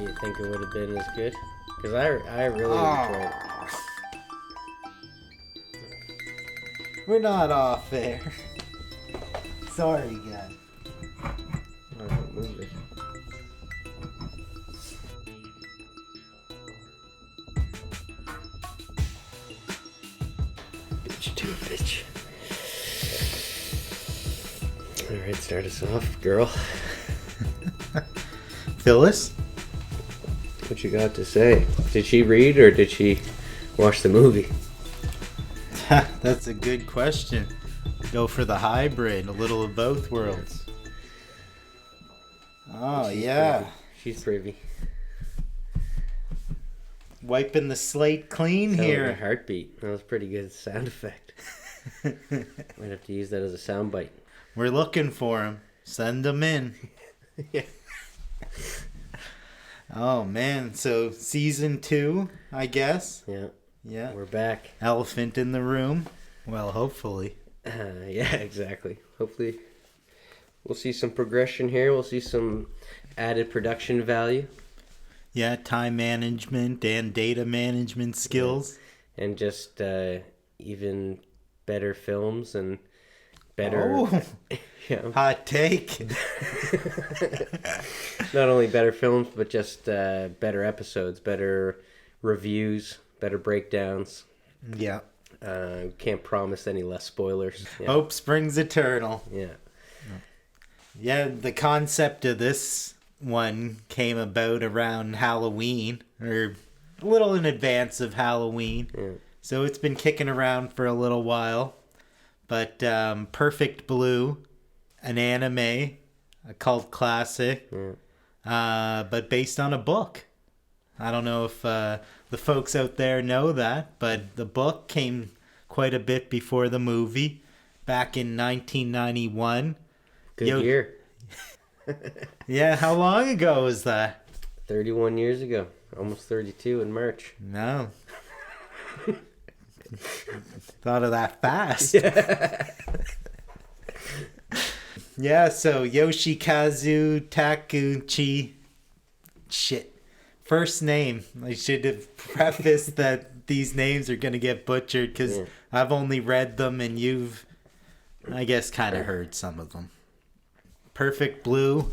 Do you think it would have been as good? Because I really enjoyed it. We're not off there. Sorry, guys. Oh, don't move it. Bitch to a bitch. Alright, start us off, girl. Phyllis? What you got to say? Did she read or did she watch the movie? That's a good question. Go for the hybrid, a little of both worlds. Oh, yeah. She's privy. Wiping the slate clean Sounded here. like a heartbeat. That was a pretty good sound effect. Might have to use that as a sound bite. We're looking for him. Send him in. Yeah. Oh, man. So, season 2, I guess. Yeah. Yeah. We're back. Elephant in the room. Well, hopefully. Yeah, exactly. Hopefully we'll see some progression here. We'll see some added production value. Yeah, time management and data management skills. Yeah. And just even better films and better... Oh, Yeah. hot take. Not only better films, but just better episodes, better reviews, better breakdowns. Yeah. Can't promise any less spoilers. Yeah. Hope springs eternal. Yeah. Yeah, the concept of this one came about around Halloween, or a little in advance of Halloween. Yeah. So it's been kicking around for a little while. But Perfect Blue, an anime, a cult classic, but based on a book. I don't know if the folks out there know that, but the book came quite a bit before the movie, back in 1991. Good year. Yeah, how long ago was that? 31 years ago. Almost 32 in March. No. Thought of that fast. Yeah. Yeah, so Yoshikazu Takuchi. Shit. First name. I should have prefaced that these names are going to get butchered because I've only read them and you've, I guess, kind of heard some of them. Perfect Blue.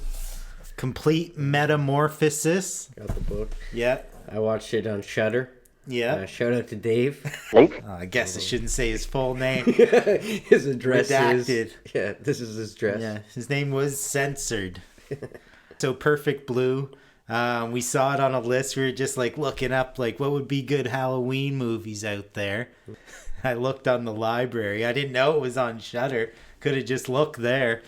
Complete Metamorphosis. Got the book. Yeah. I watched it on Shudder. Yeah. Shout out to Dave. I guess I shouldn't say his full name. His address Redacted. is... Yeah, this is his address. Yeah, his name was censored. So Perfect Blue. We saw it on a list. We were just like looking up like what would be good Halloween movies out there. I looked on the library. I didn't know it was on Shudder. Could have just looked there.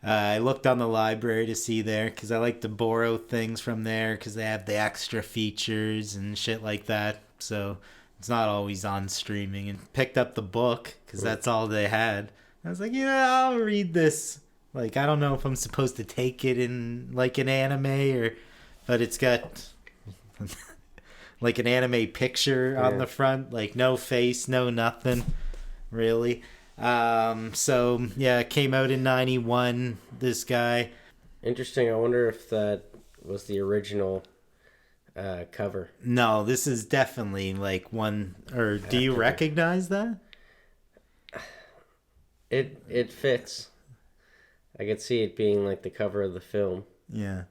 I looked on the library to see there because I like to borrow things from there because they have the extra features and shit like that. So it's not always on streaming. And picked up the book because that's all they had. I was like, yeah, I'll read this. Like, I don't know if I'm supposed to take it in like an anime but it's got like an anime picture on the front, like no face, no nothing, really. So yeah, it came out in 91. This guy. Interesting. I wonder if that was the original cover. No, this is definitely like one. Or do you recognize that? It fits. I could see it being like the cover of the film. Yeah.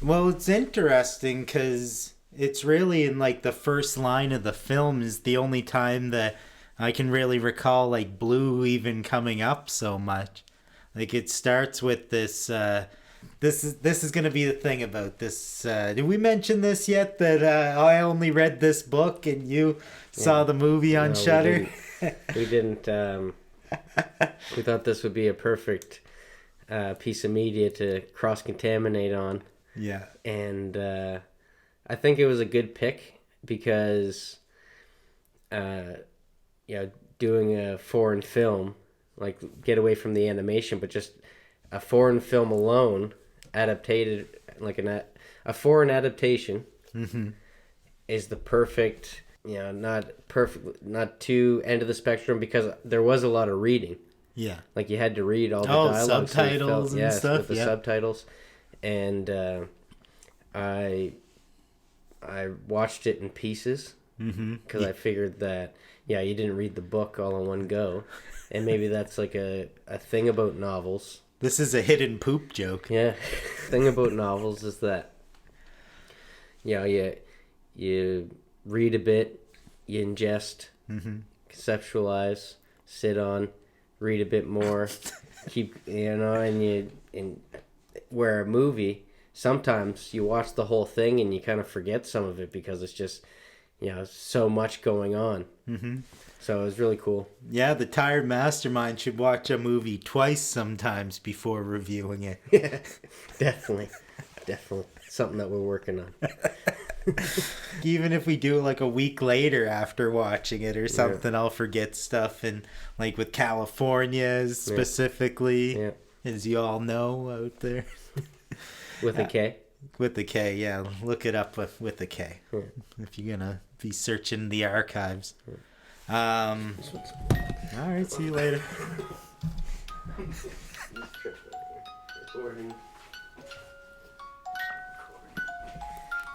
Well, it's interesting because it's really in like the first line of the film is the only time that I can really recall like blue even coming up so much. Like it starts with this. This is gonna be the thing about this. Did we mention this yet? That I only read this book and you saw the movie on Shudder. We didn't. We thought this would be a perfect piece of media to cross-contaminate on. Yeah. And I think it was a good pick because, doing a foreign film, like get away from the animation, but just a foreign film alone, adapted like a foreign adaptation, is the perfect. Not perfect, not too end of the spectrum because there was a lot of reading. Yeah. Like you had to read all the dialogue. Subtitles and stuff. With the subtitles. and I watched it in pieces because I figured that you didn't read the book all in one go, and maybe that's like a thing about novels. This is a hidden poop joke. Yeah, thing about novels is that you read a bit, you ingest, conceptualize, sit on, read a bit more, and where a movie, sometimes you watch the whole thing and you kind of forget some of it because it's just, so much going on. So it was really cool. Yeah, the tired mastermind should watch a movie twice sometimes before reviewing it. Yeah, definitely. Something that we're working on. Even if we do like a week later after watching it or something, I'll forget stuff. And like with California specifically, as you all know out there. With a K? With the K, yeah. Look it up with the K. If you're going to be searching the archives. All right, see you later.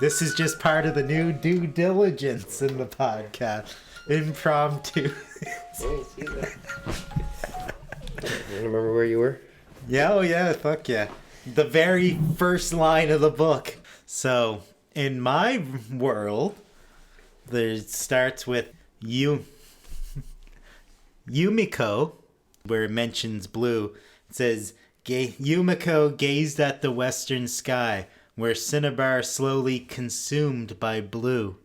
This is just part of the new due diligence in the podcast. Impromptu. Remember where you were? Yeah, oh yeah, fuck yeah. The very first line of the book. So, in my world, there starts with Yumiko, where it mentions blue. It says, Yumiko gazed at the western sky, where Cinnabar slowly consumed by blue.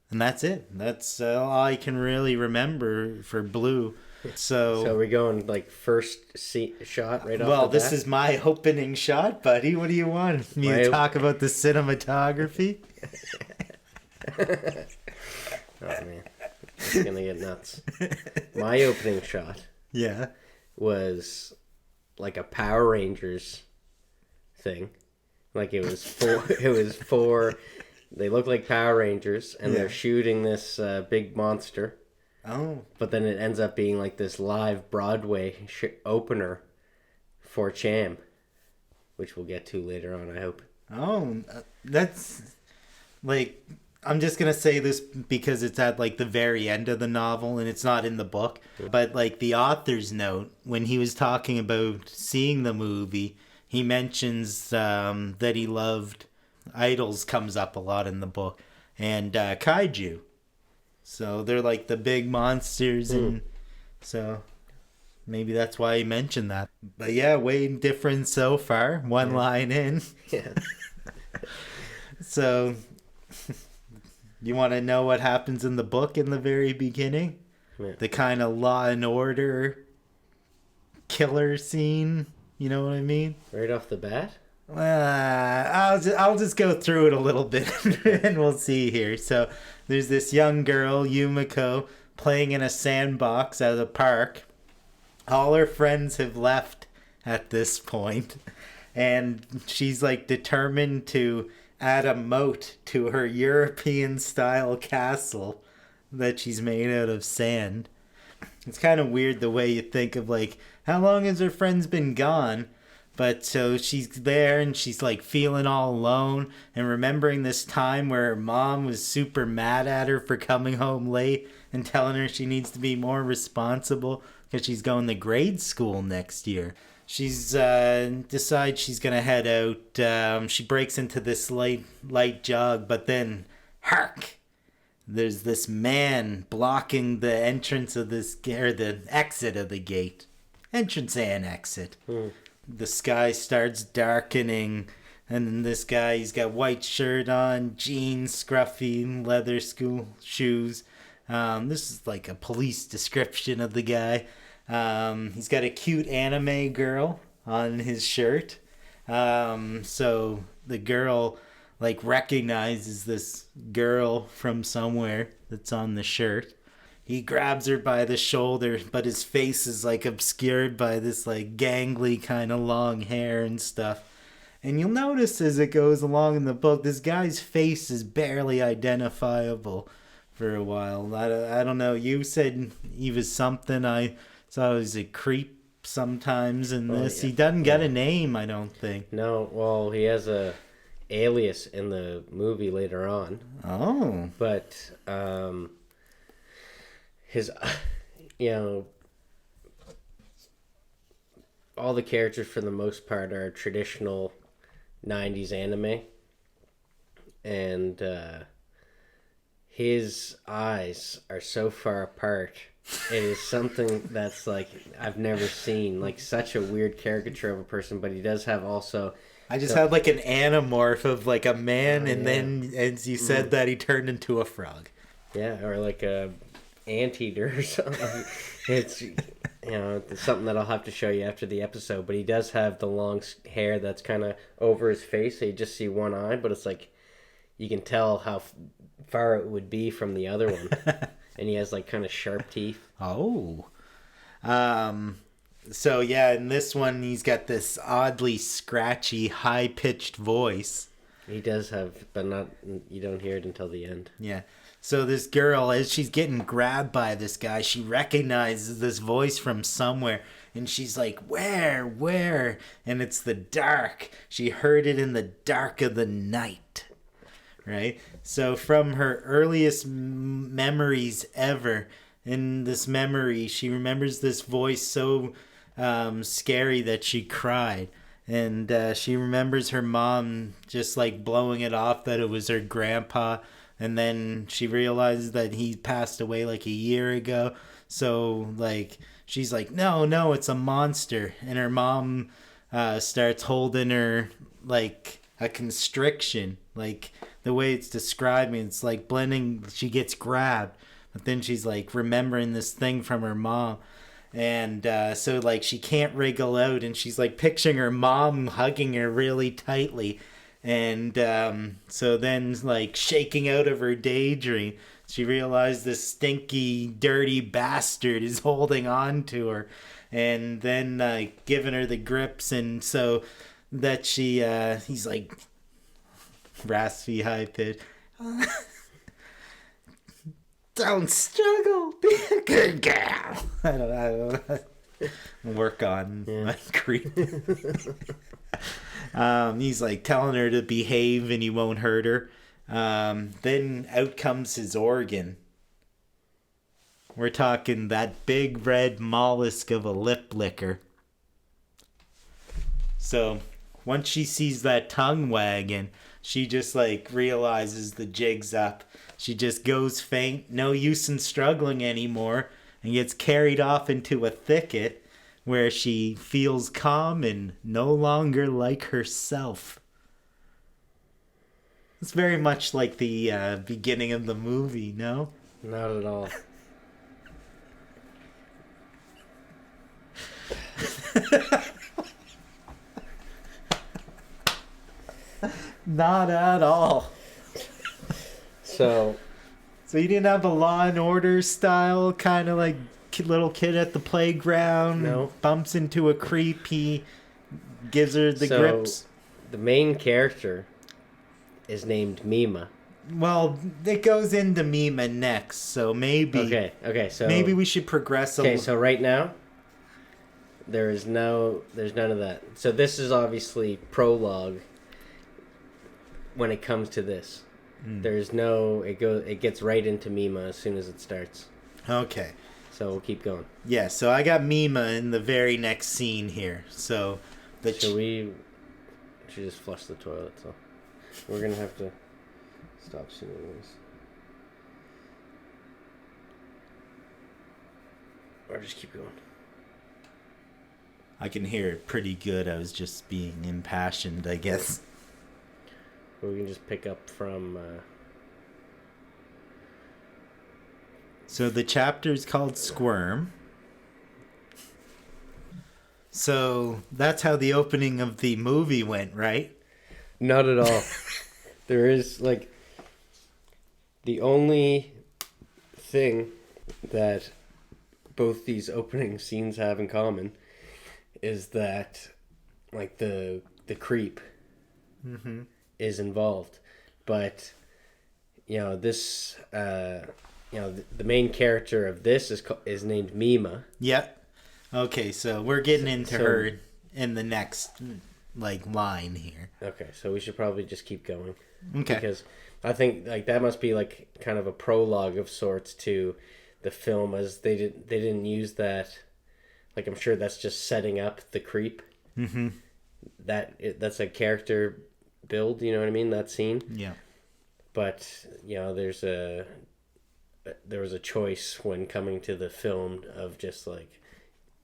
And that's it. That's all I can really remember for blue. So we're going like first shot right off the bat? Well, this is my opening shot, buddy. What do you want? Me to talk about the cinematography? Oh, man. It's going to get nuts. My opening shot was like a Power Rangers thing. Like it was four they look like Power Rangers, and they're shooting this big monster. Oh. But then it ends up being like this live Broadway opener for Cham, which we'll get to later on, I hope. Oh, that's like, I'm just going to say this because it's at like the very end of the novel and it's not in the book. But like the author's note, when he was talking about seeing the movie, he mentions that he loved idols, comes up a lot in the book, and kaiju. So they're like the big monsters, and so maybe that's why he mentioned that. But yeah, way different so far. One line in. Yeah. So you want to know what happens in the book in the very beginning? Yeah. The kind of Law and Order killer scene. You know what I mean? Right off the bat? I'll just go through it a little bit and we'll see here. So there's this young girl, Yumiko, playing in a sandbox at a park. All her friends have left at this point, and she's like determined to add a moat to her European style castle that she's made out of sand. It's kind of weird the way you think of like, how long has her friends been gone? But so she's there and she's like feeling all alone and remembering this time where her mom was super mad at her for coming home late and telling her she needs to be more responsible because she's going to grade school next year. She's decides she's going to head out. She breaks into this light jog, but then hark! There's this man blocking the entrance of this, or the exit of the gate. Entrance and exit. The sky starts darkening, and then this guy, he's got white shirt on, jeans, scruffy, leather school shoes. This is like a police description of the guy. He's got a cute anime girl on his shirt. So the girl like recognizes this girl from somewhere that's on the shirt. He grabs her by the shoulder, but his face is like obscured by this like gangly kind of long hair and stuff. And you'll notice as it goes along in the book, this guy's face is barely identifiable for a while. I don't know. You said he was something. I thought he was a creep sometimes in this. Yeah. He doesn't get a name, I don't think. No, well, he has a alias in the movie later on. Oh. But his, all the characters for the most part are traditional 90s anime. And his eyes are so far apart. It is something that's like I've never seen. Like such a weird caricature of a person, but he does have also... I just had like an anamorph of like a man, and then as you said that, he turned into a frog. Yeah, or like a anteater or something. It's it's something that I'll have to show you after the episode. But he does have the long hair that's kind of over his face, so you just see one eye. But it's like you can tell how far it would be from the other one, and he has like kind of sharp teeth. Oh. So yeah, in this one, he's got this oddly scratchy, high-pitched voice. He does have, but not. You don't hear it until the end. Yeah. So this girl, as she's getting grabbed by this guy, she recognizes this voice from somewhere, and she's like, "Where?" And it's the dark. She heard it in the dark of the night. Right? So from her earliest memories ever, in this memory, she remembers this voice so scary that she cried. And she remembers her mom just like blowing it off that it was her grandpa. And then she realizes that he passed away like a year ago. So like she's like, no, it's a monster. And her mom starts holding her like a constriction. Like the way it's describing, it's like blending. She gets grabbed. But then she's like remembering this thing from her mom. And so like she can't wriggle out, and she's like picturing her mom hugging her really tightly. And so then like shaking out of her daydream, she realized this stinky, dirty bastard is holding on to her. And then giving her the grips, and so that he's like raspy, high pitched. Don't struggle, be a good girl. I don't know. Work on my creep. He's like telling her to behave and he won't hurt her. Then out comes his organ. We're talking that big red mollusk of a lip licker. So once she sees that tongue wagging, she just like realizes the jig's up. She just goes faint, no use in struggling anymore, and gets carried off into a thicket where she feels calm and no longer like herself. It's very much like the beginning of the movie, no? Not at all. Not at all. So you didn't have a Law and Order style kind of like little kid at the playground? No. Bumps into a creep, he gives her the grips? The main character is named Mima. Well, it goes into Mima next, so maybe... Okay, so... maybe we should progress a little... Okay, so right now, there's none of that. So this is obviously prologue when it comes to this. There's no... It gets right into Mima as soon as it starts. Okay. So we'll keep going. Yeah, so I got Mima in the very next scene here. So... we should just flush the toilet, so... We're going to have to stop soon anyways. Or just keep going. I can hear it pretty good. I was just being impassioned, I guess. Or we can just pick up from... So the chapter's called Squirm. So that's how the opening of the movie went, right? Not at all. There is, like... The only thing that both these opening scenes have in common is that, like, the creep is involved. But, this... the main character of this is named Mima. Yep. Okay, so we're getting into so- her in the next like line here. Okay, so we should probably just keep going. Okay. Because I think like that must be like kind of a prologue of sorts to the film, as they didn't use that. Like I'm sure that's just setting up the creep. Mm-hmm. That's a character build. You know what I mean? That scene. Yeah. But there was a choice when coming to the film of just like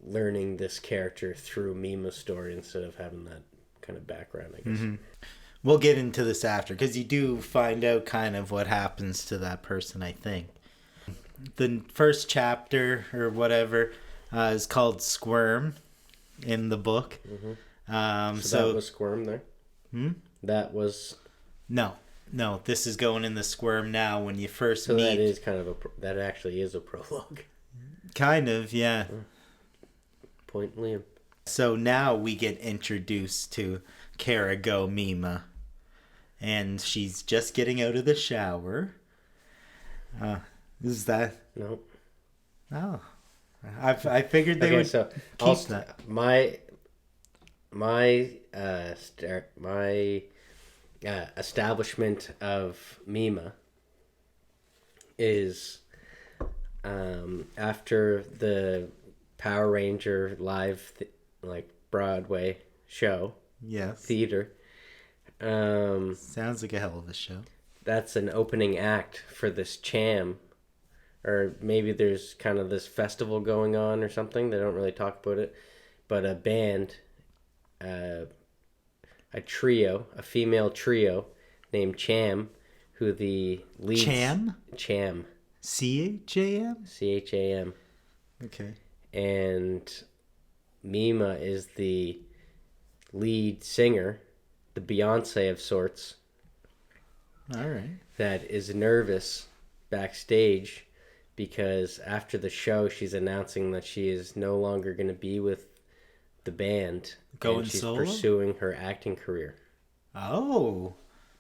learning this character through Mima's story instead of having that kind of background, I guess. Mm-hmm. We'll get into this after, because you do find out kind of what happens to that person, I think. The first chapter, or whatever, is called Squirm in the book. Mm-hmm. So that was Squirm there? That was... No, this is going in the Squirm now when you first so meet. that is kind of that actually is a prologue. Kind of, yeah. Point Liam. So now we get introduced to Carago Mima. And she's just getting out of the shower. Is that... No. Oh. I figured they would keep that. My establishment of Mima is after the Power Ranger live like Broadway show. Yes. Theater. Sounds like a hell of a show. That's an opening act for this Cham, or maybe there's kind of this festival going on or something. They don't really talk about it, but a band, a female trio named Cham, who the lead... Cham? Cham. C-H-A-M? C-H-A-M. Okay. And Mima is the lead singer, the Beyonce of sorts. All right. That is nervous backstage because after the show she's announcing that she is no longer going to be with the band. Going and she's solo? pursuing her acting career. Oh.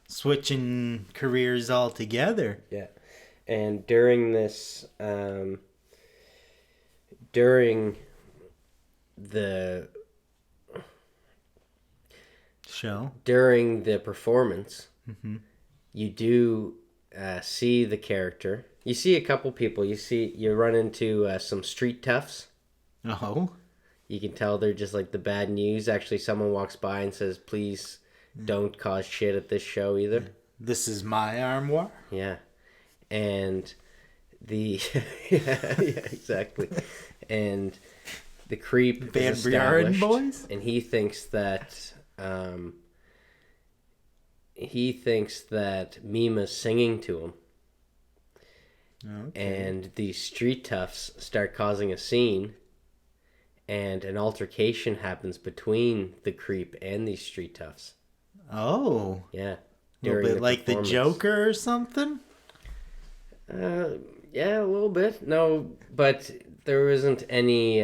Switching careers altogether. Yeah. And during this during the performance, you do see the character. You see a couple people. You run into some street toughs. Oh. You can tell they're just like the bad news. Actually, someone walks by and says, "Please don't cause shit at this show either." This is my armoire. Yeah, and the yeah, exactly, and the creep Van is Buren established, boys, and he thinks that Mima's singing to him. Okay. And the street toughs start causing a scene, and an altercation happens between the creep and these street toughs. Oh. Yeah. A little bit like the Joker or something? Yeah, a little bit. No, but there isn't any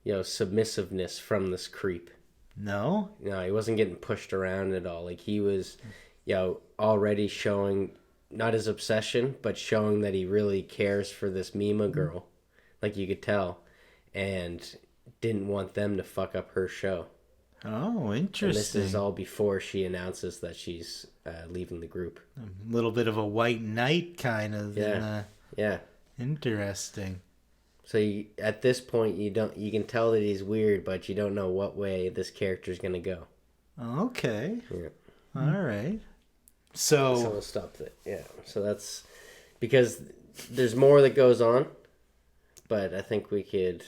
submissiveness from this creep. No? No, he wasn't getting pushed around at all. Like, he was, already showing, not his obsession, but showing that he really cares for this Mima girl. Like, you could tell. And didn't want them to fuck up her show. Oh, interesting. And this is all before she announces that she's leaving the group. A little bit of a white knight kind of. Yeah. Yeah. Interesting. So at this point, you can tell that he's weird, but you don't know what way this character's gonna go. Okay. Yeah. All right. So we'll stop that. Yeah. So that's because there's more that goes on, but I think we could,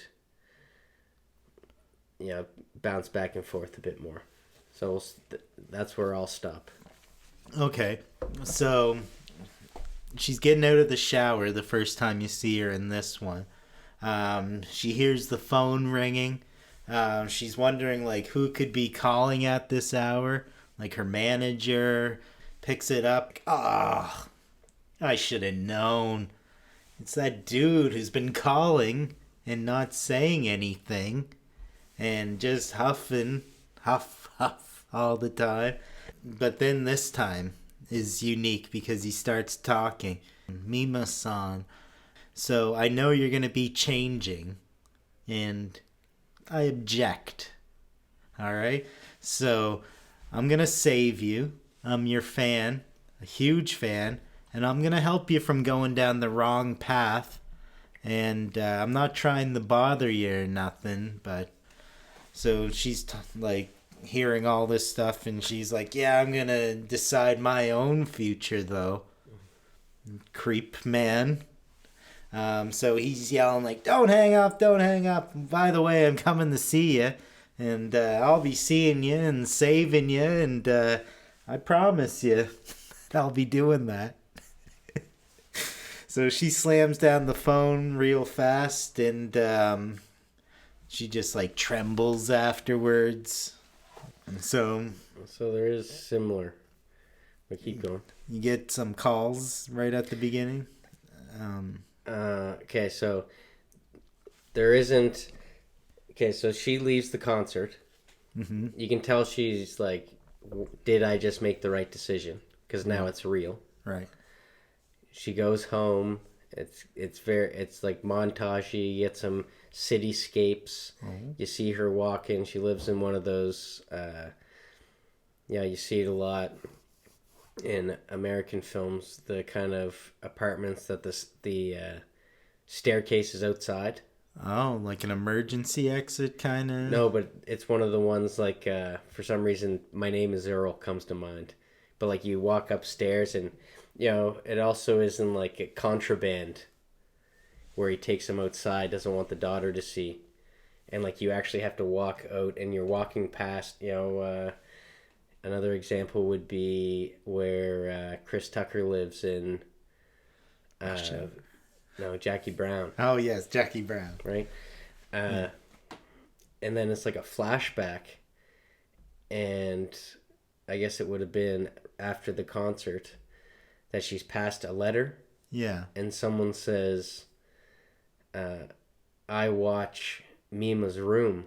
bounce back and forth a bit more. So that's where I'll stop. Okay. So she's getting out of the shower the first time you see her in this one. She hears the phone ringing. She's wondering, like, who could be calling at this hour. Like, her manager picks it up. Ah, I should have known. It's that dude who's been calling and not saying anything. And just huffing, huff, all the time. But then this time is unique because he starts talking. Mima-san. So I know you're going to be changing and I object. All right? So I'm going to save you. I'm your fan, a huge fan, and I'm going to help you from going down the wrong path. And I'm not trying to bother you or nothing, but so she's like hearing all this stuff, and she's like, yeah, I'm going to decide my own future, though. Creep man. So he's yelling like, don't hang up, don't hang up. By the way, I'm coming to see you, and I'll be seeing you and saving you, and I promise you I'll be doing that. So she slams down the phone real fast, and she just like trembles afterwards. And so there is similar. But keep going. You get some calls right at the beginning. Okay, so there isn't. Okay, so she leaves the concert. Mm-hmm. You can tell she's like, did I just make the right decision? Because now it's real. Right. She goes home. It's like montagey. You get some cityscapes. Oh. You see her walking. She lives in one of those. You see it a lot in American films. The kind of apartments that the staircase is outside. Oh, like an emergency exit kind of? No, but it's one of the ones like for some reason My Name is Earl comes to mind. But like you walk upstairs and it also isn't like a contraband where he takes him outside, doesn't want the daughter to see. And like you actually have to walk out and you're walking past, another example would be where Chris Tucker lives in Jackie Brown. Oh yes, Jackie Brown. Right? And then it's like a flashback, and I guess it would have been after the concert that she's passed a letter. Yeah. And someone says, I watch Mima's room.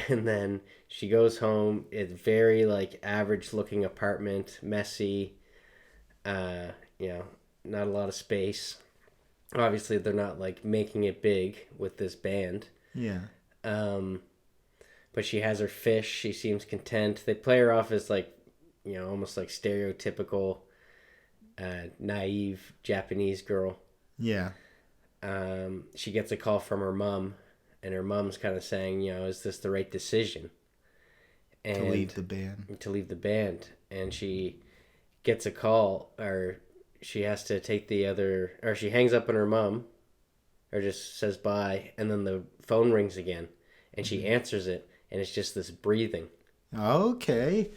And then she goes home. It's very like average looking apartment, messy, not a lot of space. Obviously they're not like making it big with this band. Yeah. But she has her fish. She seems content. They play her off as like, almost like stereotypical, naive Japanese girl. Yeah. She gets a call from her mom, and her mom's kind of saying, is this the right decision? And to leave the band. To leave the band. And she gets a call, or she has to take she hangs up on her mom, or just says bye, and then the phone rings again, and she answers it, and it's just this breathing. Okay.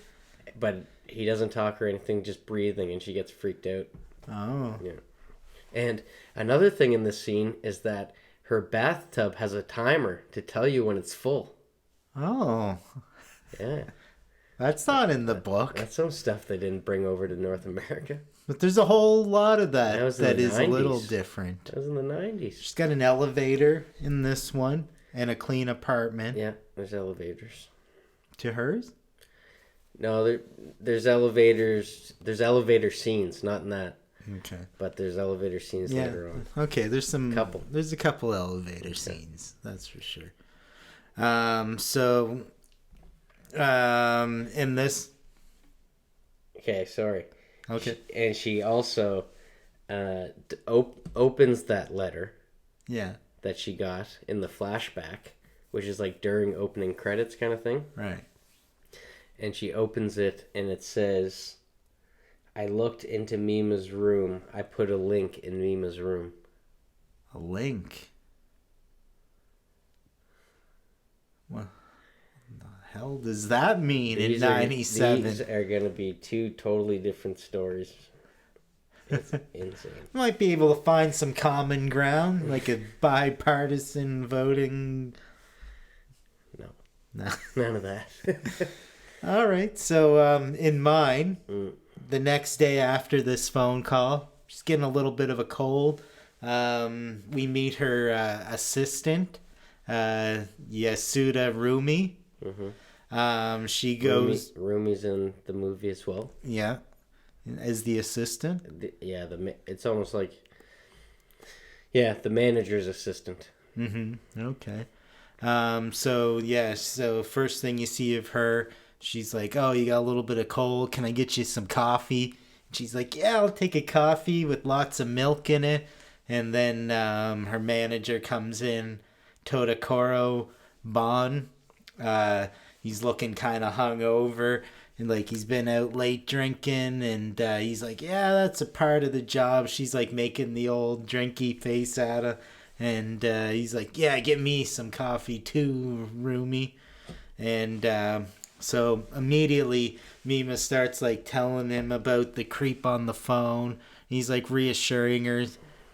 But he doesn't talk or anything, just breathing, and she gets freaked out. Oh. Yeah. And another thing in this scene is that her bathtub has a timer to tell you when it's full. Oh. Yeah. That's not in the book. That's some stuff they didn't bring over to North America. But there's a whole lot of that that is 90s. a little different. That was in the 90s. She's got an elevator in this one and a clean apartment. Yeah, there's elevators. To hers? No, there's elevators. There's elevator scenes, not in that. Okay. But there's elevator scenes later on. Okay, there's a couple elevator scenes, that's for sure. In this. Okay, sorry. Okay. And she also opens that letter. Yeah. That she got in the flashback, which is like during opening credits kind of thing. Right. And she opens it and it says, I looked into Mima's room. I put a link in Mima's room. A link? What the hell does that mean in 97? These are going to be two totally different stories. It's insane. Might be able to find some common ground, like a bipartisan voting. No. No. None of that. All right. So in mine, the next day after this phone call, she's getting a little bit of a cold. We meet her assistant, Yasuda Rumi. Mm-hmm. She goes... Rumi's in the movie as well. Yeah. As the assistant? It's almost like... Yeah, the manager's assistant. Okay. So first thing you see of her, she's like, "Oh, you got a little bit of cold. Can I get you some coffee?" And she's like, "Yeah, I'll take a coffee with lots of milk in it." And then her manager comes in, Todokoro Bon. He's looking kind of hungover and like he's been out late drinking, and he's like, "Yeah, that's a part of the job." She's like making the old drinky face at him. And he's like, "Yeah, get me some coffee too, roomie." And so immediately Mima starts like telling him about the creep on the phone. He's like reassuring her,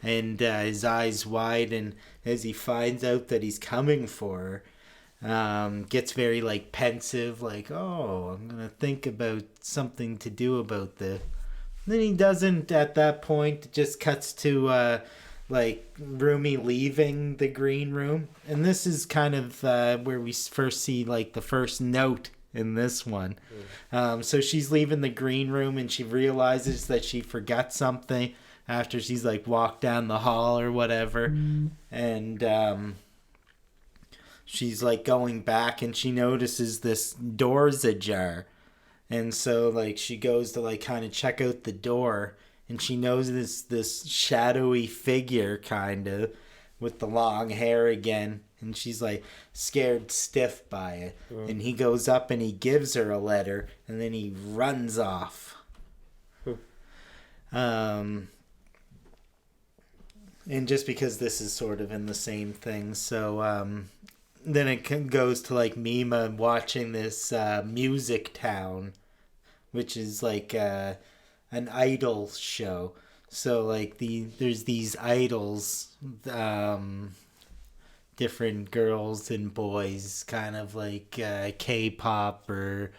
and his eyes widen as he finds out that he's coming for her. Gets very like pensive, like, "Oh, I'm gonna think about something to do about this." Then he doesn't at that point. It just cuts to like Rumi leaving the green room, and this is kind of where we first see like the first note in this one. So she's leaving the green room, and she realizes that she forgot something after she's like walked down the hall or whatever, and she's like going back, and she notices this door's ajar. And so like she goes to like kind of check out the door, and she knows this shadowy figure kind of with the long hair again, and she's like scared stiff by it. And he goes up and he gives her a letter, and then he runs off. And just because this is sort of in the same thing, so then it goes to like Mima watching this Music Town, which is like an idol show. So like there's these idols, different girls and boys, kind of like K-pop or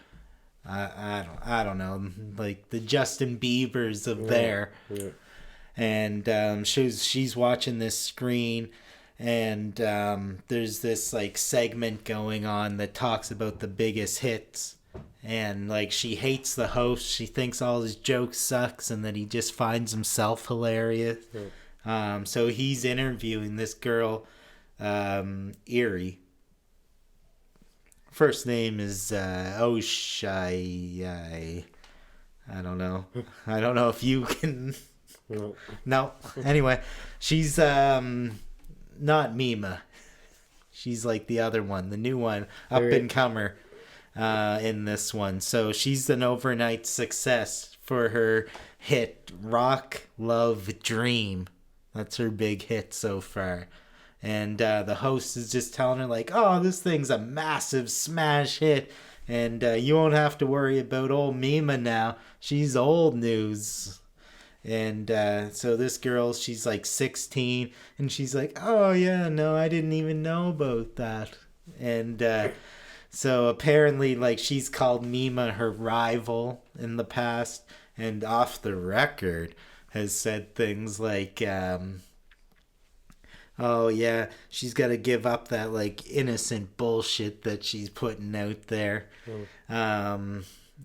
I don't know, like the Justin Biebers of there. Yeah. And she's watching this screen, and there's this like segment going on that talks about the biggest hits, and like she hates the host. She thinks all his jokes sucks and that he just finds himself hilarious. So he's interviewing this girl, Erie. First name is Oshai. I don't know. I don't know if you can. No. Anyway, she's not Mima. She's like the other one, the new one, up and comer in this one. So she's an overnight success for her hit Rock Love Dream. That's her big hit so far. And the host is just telling her like, "Oh, this thing's a massive smash hit, and you won't have to worry about old Mima now. She's old news." And so this girl, she's like 16, and she's like, "Oh yeah, no, I didn't even know about that." And so apparently like she's called Mima her rival in the past, and off the record has said things like, "Oh yeah, she's got to give up that like innocent bullshit that she's putting out there."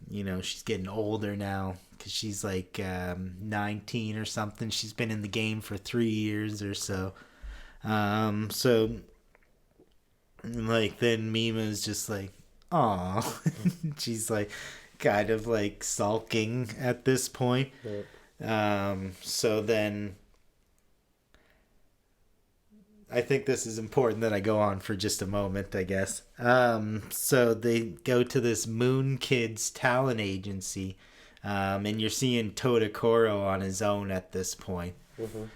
You know, she's getting older now, because she's like 19 or something. She's been in the game for 3 years or so. So like then Mima's just like, "Aw." She's like kind of like sulking at this point. So then I think this is important that I go on for just a moment, I guess. So they go to this Moon Kids talent agency, and you're seeing Todokoro on his own at this point.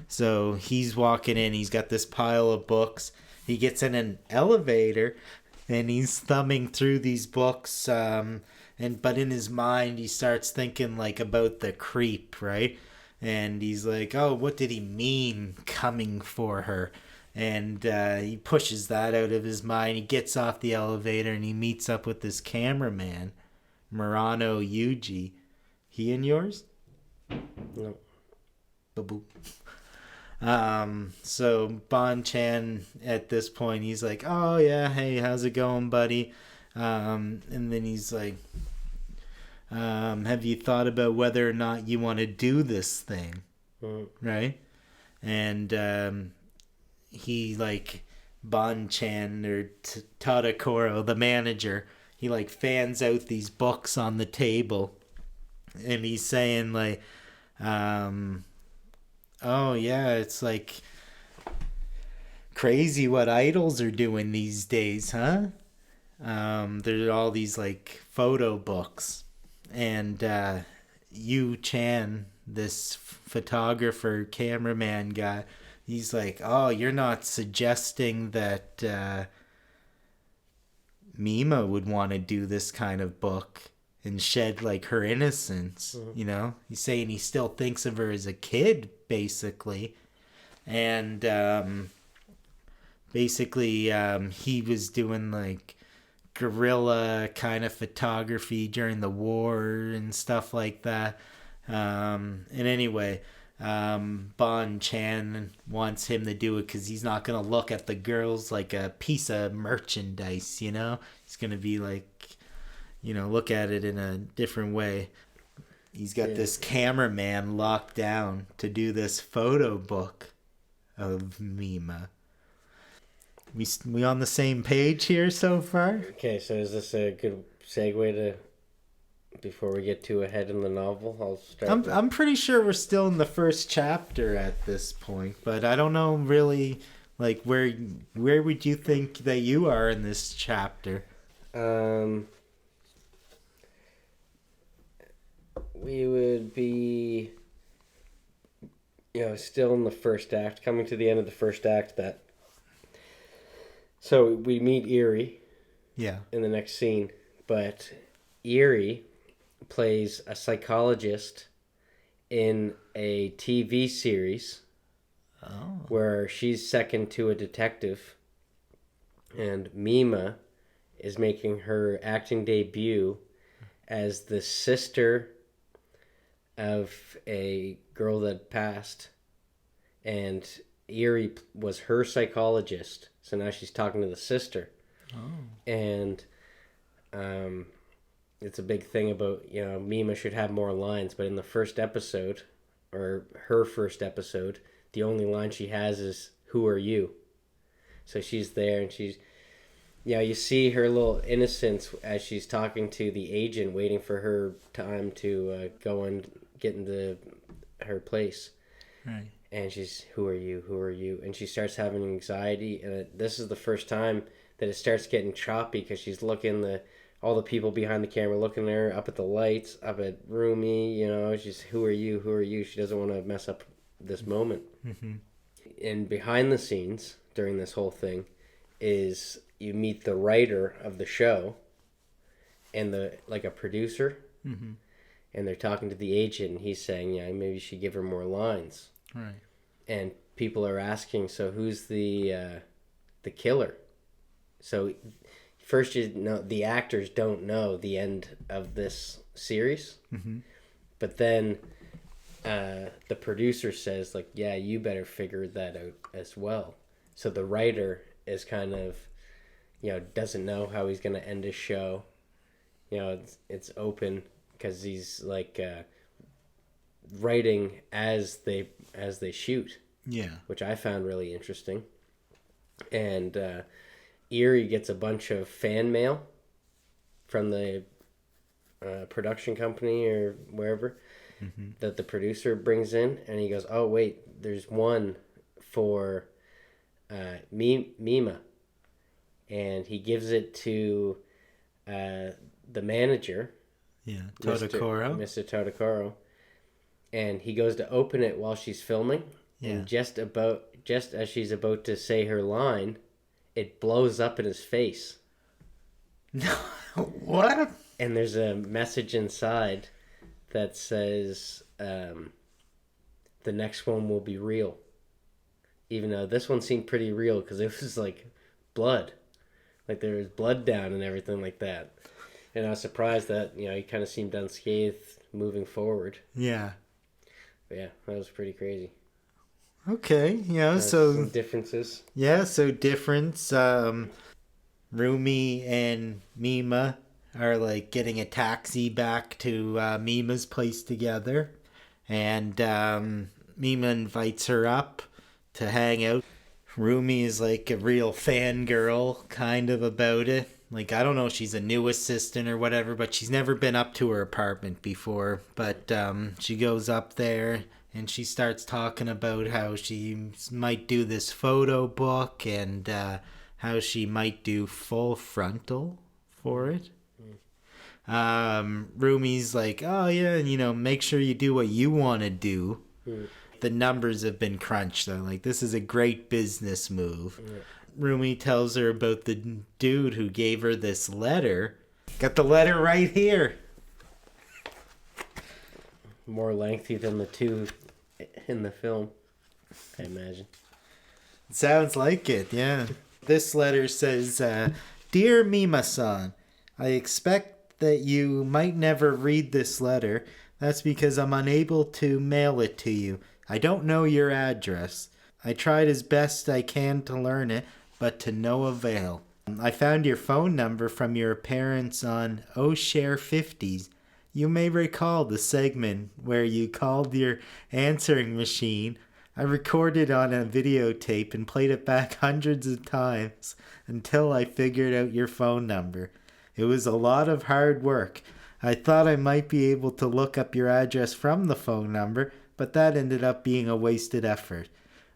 So he's walking in, he's got this pile of books. He gets in an elevator, and he's thumbing through these books, but in his mind he starts thinking like about the creep, right? And he's like, "Oh, what did he mean coming for her?" And he pushes that out of his mind. He gets off the elevator and he meets up with this cameraman, Murano Yuji. He and yours? No. Ba-boop. So Bon-chan at this point, he's like, "Oh yeah, hey, how's it going, buddy?" And then he's like, "Have you thought about whether or not you want to do this thing?" Right? And he like Bon-chan or Tadakoro, the manager, he like fans out these books on the table, and he's saying like, oh yeah, it's like crazy what idols are doing these days, huh? There are all these like photo books, and Yu Chan, this photographer, cameraman guy, he's like, oh, you're not suggesting that Mima would want to do this kind of book and shed like her innocence, you know? He's saying he still thinks of her as a kid, basically. And basically he was doing like guerrilla kind of photography during the war and stuff like that. And anyway, Bon Chan wants him to do it because he's not going to look at the girls like a piece of merchandise, you know? He's going to be like, you know, look at it in a different way. He's got this cameraman locked down to do this photo book of Mima. We on the same page here so far? Okay, so is this a good segue to, before we get too ahead in the novel? I'll start. I'm pretty sure we're still in the first chapter at this point, but I don't know really like where would you think that you are in this chapter? We would be, still in the first act, coming to the end of the first act. So we meet Erie. Yeah. In the next scene, but Erie plays a psychologist in a TV series where she's second to a detective, and Mima is making her acting debut as the sister of a girl that passed, and Erie was her psychologist, so now she's talking to the sister. And it's a big thing about, Mima should have more lines, but in the first episode, or her first episode, the only line she has is, "Who are you?" So she's there, and she's, you see her little innocence as she's talking to the agent, waiting for her time to go and get into her place. Right. And she's, "Who are you? Who are you?" And she starts having anxiety, and this is the first time that it starts getting choppy, because she's looking all the people behind the camera looking at her, up at the lights, up at Rumi, she's, "Who are you? Who are you?" She doesn't want to mess up this moment. Mm-hmm. And behind the scenes during this whole thing is you meet the writer of the show and a producer, and they're talking to the agent, and he's saying, maybe you should give her more lines. Right. And people are asking, so who's the killer? So first, the actors don't know the end of this series, but then the producer says, like, yeah, you better figure that out as well. So the writer is kind of, doesn't know how he's going to end his show. It's open, because he's like writing as they shoot. Yeah. Which I found really interesting. And Erie gets a bunch of fan mail from the production company or wherever that the producer brings in, and he goes, "Oh wait, there's one for Mima," and he gives it to the manager, Todakoro, Mr. Todakoro, and he goes to open it while she's filming, and just as she's about to say her line, it blows up in his face. No, what? And there's a message inside that says, "The next one will be real." Even though this one seemed pretty real, because it was like blood, like there was blood down and everything like that. And I was surprised that he kind of seemed unscathed moving forward. Yeah. But yeah, that was pretty crazy. Okay, so some differences. Yeah, so difference. Rumi and Mima are like getting a taxi back to Mima's place together, and Mima invites her up to hang out Rumi is like a real fangirl kind of about it. Like, I don't know if she's a new assistant or whatever, but she's never been up to her apartment before. But she goes up there and she starts talking about how she might do this photo book and how she might do full frontal for it. Rumi's like, oh yeah, make sure you do what you want to do. The numbers have been crunched though. Like, this is a great business move. Rumi tells her about the dude who gave her this letter. Got the letter right here. More lengthy than the two in the film, I imagine. Sounds like it, yeah. This letter says, Dear Mima-san, I expect that you might never read this letter. That's because I'm unable to mail it to you. I don't know your address. I tried as best I can to learn it, but to no avail. I found your phone number from your parents on O'Share 50s. You may recall the segment where you called your answering machine. I recorded on a videotape and played it back hundreds of times until I figured out your phone number. It was a lot of hard work. I thought I might be able to look up your address from the phone number, but that ended up being a wasted effort.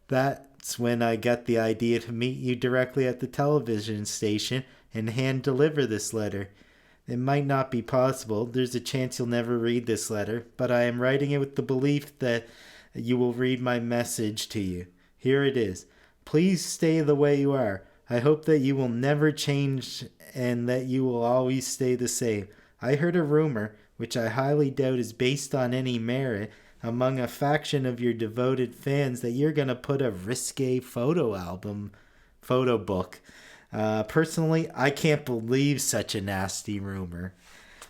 That's when I got the idea to meet you directly at the television station and hand deliver this letter. It might not be possible. There's a chance you'll never read this letter, but I am writing it with the belief that you will read my message to you. Here it is. Please stay the way you are. I hope that you will never change and that you will always stay the same. I heard a rumor, which I highly doubt is based on any merit, among a faction of your devoted fans that you're going to put a risque photo book. Personally, I can't believe such a nasty rumor.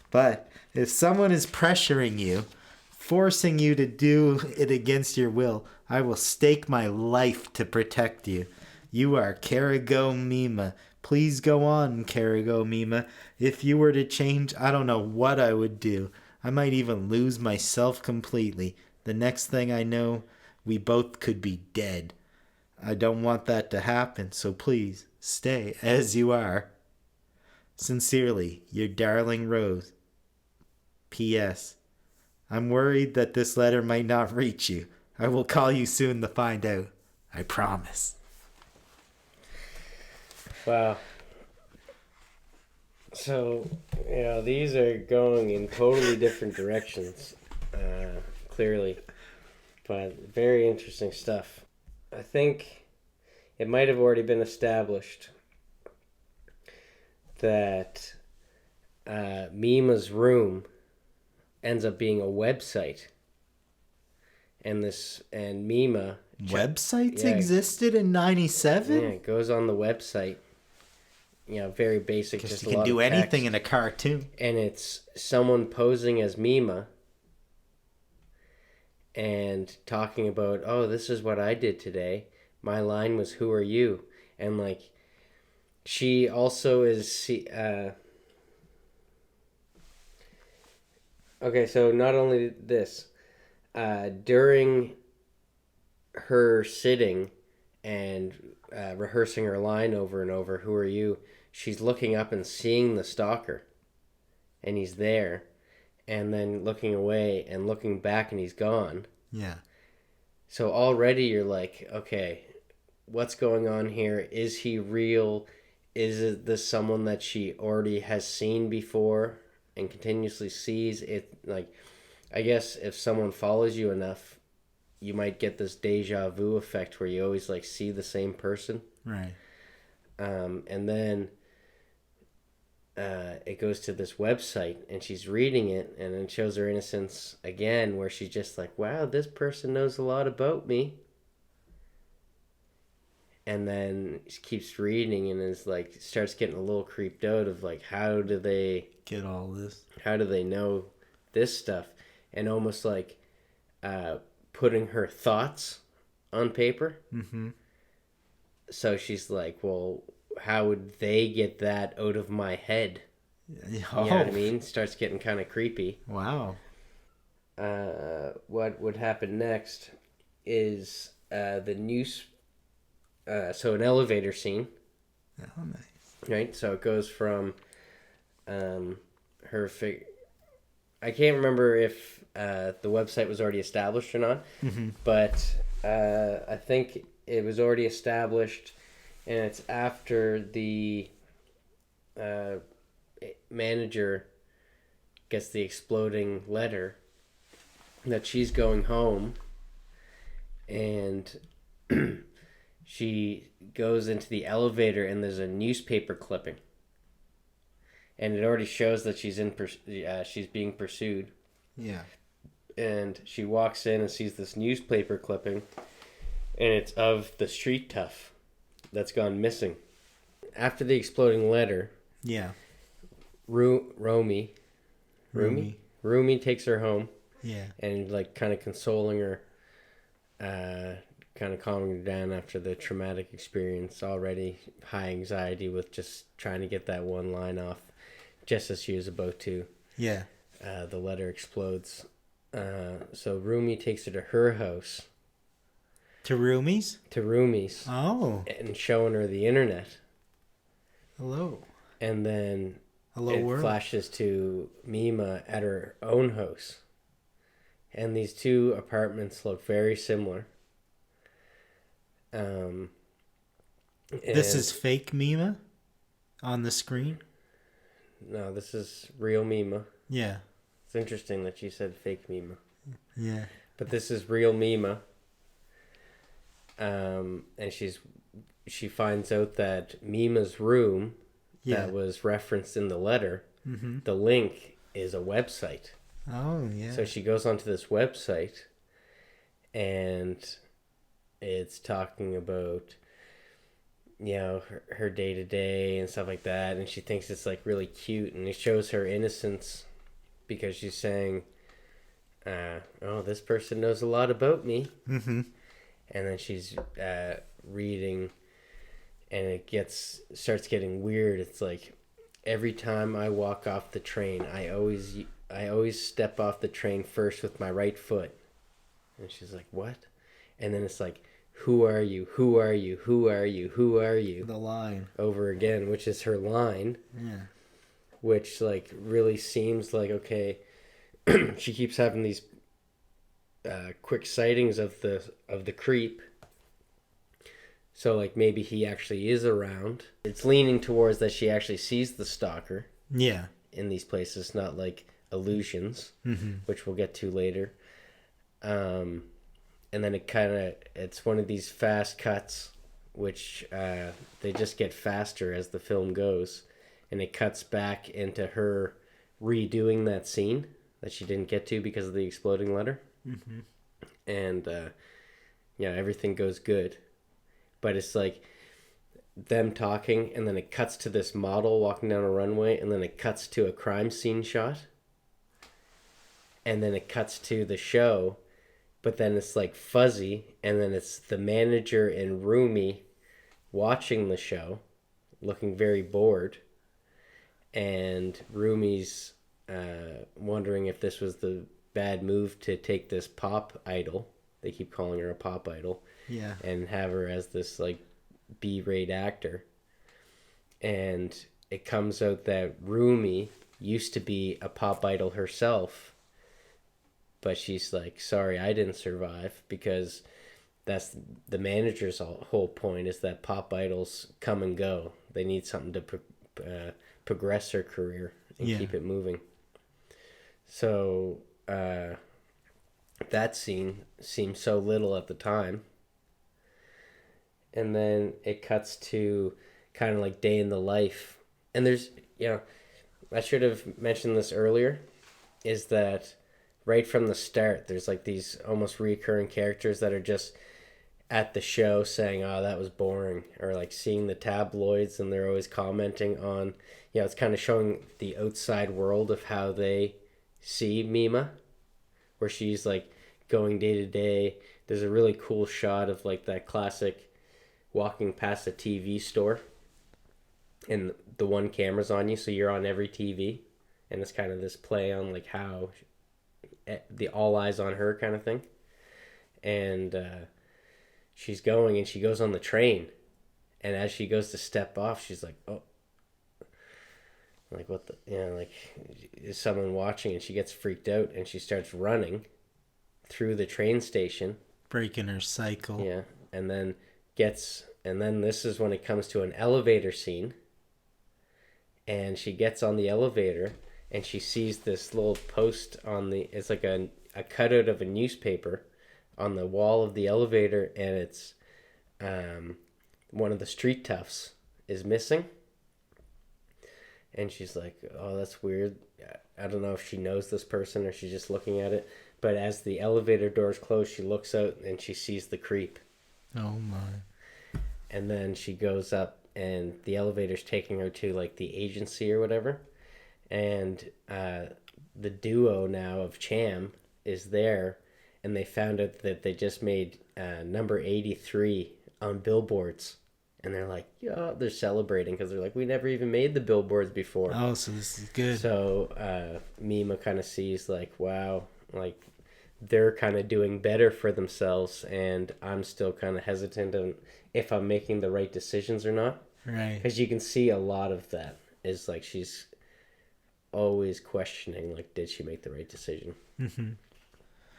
But if someone is pressuring you, forcing you to do it against your will, I will stake my life to protect you. You are Karigo Mima. Please go on, Karigo Mima. If you were to change, I don't know what I would do. I might even lose myself completely. The next thing I know, we both could be dead. I don't want that to happen, so please, stay as you are. Sincerely, your darling Rose. P.S. I'm worried that this letter might not reach you. I will call you soon to find out. I promise. Wow. So, these are going in totally different directions, clearly. But very interesting stuff. I think it might have already been established that Mima's room ends up being a website. And Mima... Websites existed in 97? Yeah, it goes on the website. Very basic. Just just you a can lot do of anything text. in a cartoon. And it's someone posing as Mima and talking about, oh, this is what I did today. My line was, who are you? And she also is... Okay, so not only this, during her sitting and rehearsing her line over and over, who are you? She's looking up and seeing the stalker, and he's there, and then looking away and looking back, and he's gone. Yeah. So already you're like, okay, what's going on here? Is he real? Is this someone that she already has seen before and continuously sees it? I guess if someone follows you enough, you might get this deja vu effect where you always see the same person. Right. And then it goes to this website and she's reading it, and it shows her innocence again, where she's just like, wow, this person knows a lot about me. And then she keeps reading and is starts getting a little creeped out of how do they get all this? How do they know this stuff? And almost putting her thoughts on paper. Mm-hmm. So she's like, well, how would they get that out of my head? Oh. You know what I mean? Starts getting kind of creepy. Wow. What would happen next is the so an elevator scene, Oh, nice. right? So it goes from her I can't remember if the website was already established or not, but I think it was already established, and it's after the manager gets the exploding letter that she's going home, and she goes into the elevator, and there's a newspaper clipping, and it already shows that she's being pursued. Yeah. And she walks in and sees this newspaper clipping, and it's of the street tough that's gone missing. After the exploding letter, Yeah. Rumi takes her home, Yeah. and like kind of consoling her, kind of calming her down after the traumatic experience, already high anxiety with just trying to get that one line off, just as she was about to. Yeah. The letter explodes. So Rumi takes her to her house. To Rumi's? To Rumi's. Oh. And showing her the internet. Hello. And then Hello it world. flashes to Mima at her own house. And these two apartments look very similar. This is fake Mima on the screen? No, this is real Mima. Yeah. It's interesting that you said fake Mima. Yeah. But this is real Mima. And she finds out that Mima's room that was referenced in the letter, the link is a website. Oh, yeah. So she goes onto this website, and it's talking about, you know, her day-to-day and stuff like that, and she thinks it's like really cute, and it shows her innocence because she's saying, oh, this person knows a lot about me. Mm-hmm. And then she's reading, and it starts getting weird. It's like, every time I walk off the train, I always step off the train first with my right foot. And she's like, what? And then it's like, who are you? Who are you? Who are you? Who are you? The line. Over again, which is her line. Yeah. Which like really seems like, okay, she keeps having these quick sightings of the creep. So like maybe he actually is around. It's leaning towards that she actually sees the stalker. Yeah. In these places, not like illusions, which we'll get to later. And then it's one of these fast cuts, which they just get faster as the film goes, and it cuts back into her redoing that scene that she didn't get to because of the exploding letter. And everything goes good, but it's like them talking, and then it cuts to this model walking down a runway, and then it cuts to a crime scene shot, and then it cuts to the show, but then it's like fuzzy, and then it's the manager and Rumi watching the show, looking very bored, and Rumi's wondering if this was the bad move to take this pop idol, they keep calling her a pop idol, and have her as this like B-rate actor. And it comes out that Rumi used to be a pop idol herself, but she's like, sorry, I didn't survive, because that's the manager's whole point, is that pop idols come and go. They need something to progress their career and keep it moving. So that scene seemed so little at the time. And then it cuts to kind of like day in the life. And there's, I should have mentioned this earlier, is that right from the start, there's like these almost recurring characters that are just at the show saying, oh, that was boring, or like seeing the tabloids, and they're always commenting on, it's kind of showing the outside world of how they see Mima, where she's like going day to day. There's a really cool shot of like that classic walking past a TV store, and the one camera's on you, so you're on every TV, and it's kind of this play on like how the all eyes on her kind of thing. And she's going, and she goes on the train, And as she goes to step off, she's like, oh, like what the, like, is someone watching? And she gets freaked out and she starts running through the train station. Breaking her cycle. Yeah. And then this is when it comes to an elevator scene. And she gets on the elevator and she sees this little post it's like a cutout of a newspaper on the wall of the elevator, and it's one of the street toughs is missing. And she's like, oh, that's weird. I don't know if she knows this person or she's just looking at it. But as the elevator doors close, she looks out and she sees the creep. Oh, my. And then she goes up and the elevator's taking her to like the agency or whatever. And the duo now of Cham is there. And they found out that they just made number 83 on billboards. And they're like, yeah, they're celebrating because they're like, we never even made the billboards before. Oh, so this is good. So Mima kind of sees like, wow, like they're kind of doing better for themselves, and I'm still kind of hesitant on if I'm making the right decisions or not. Right. Because you can see a lot of that is like she's always questioning, like, did she make the right decision? Mm-hmm.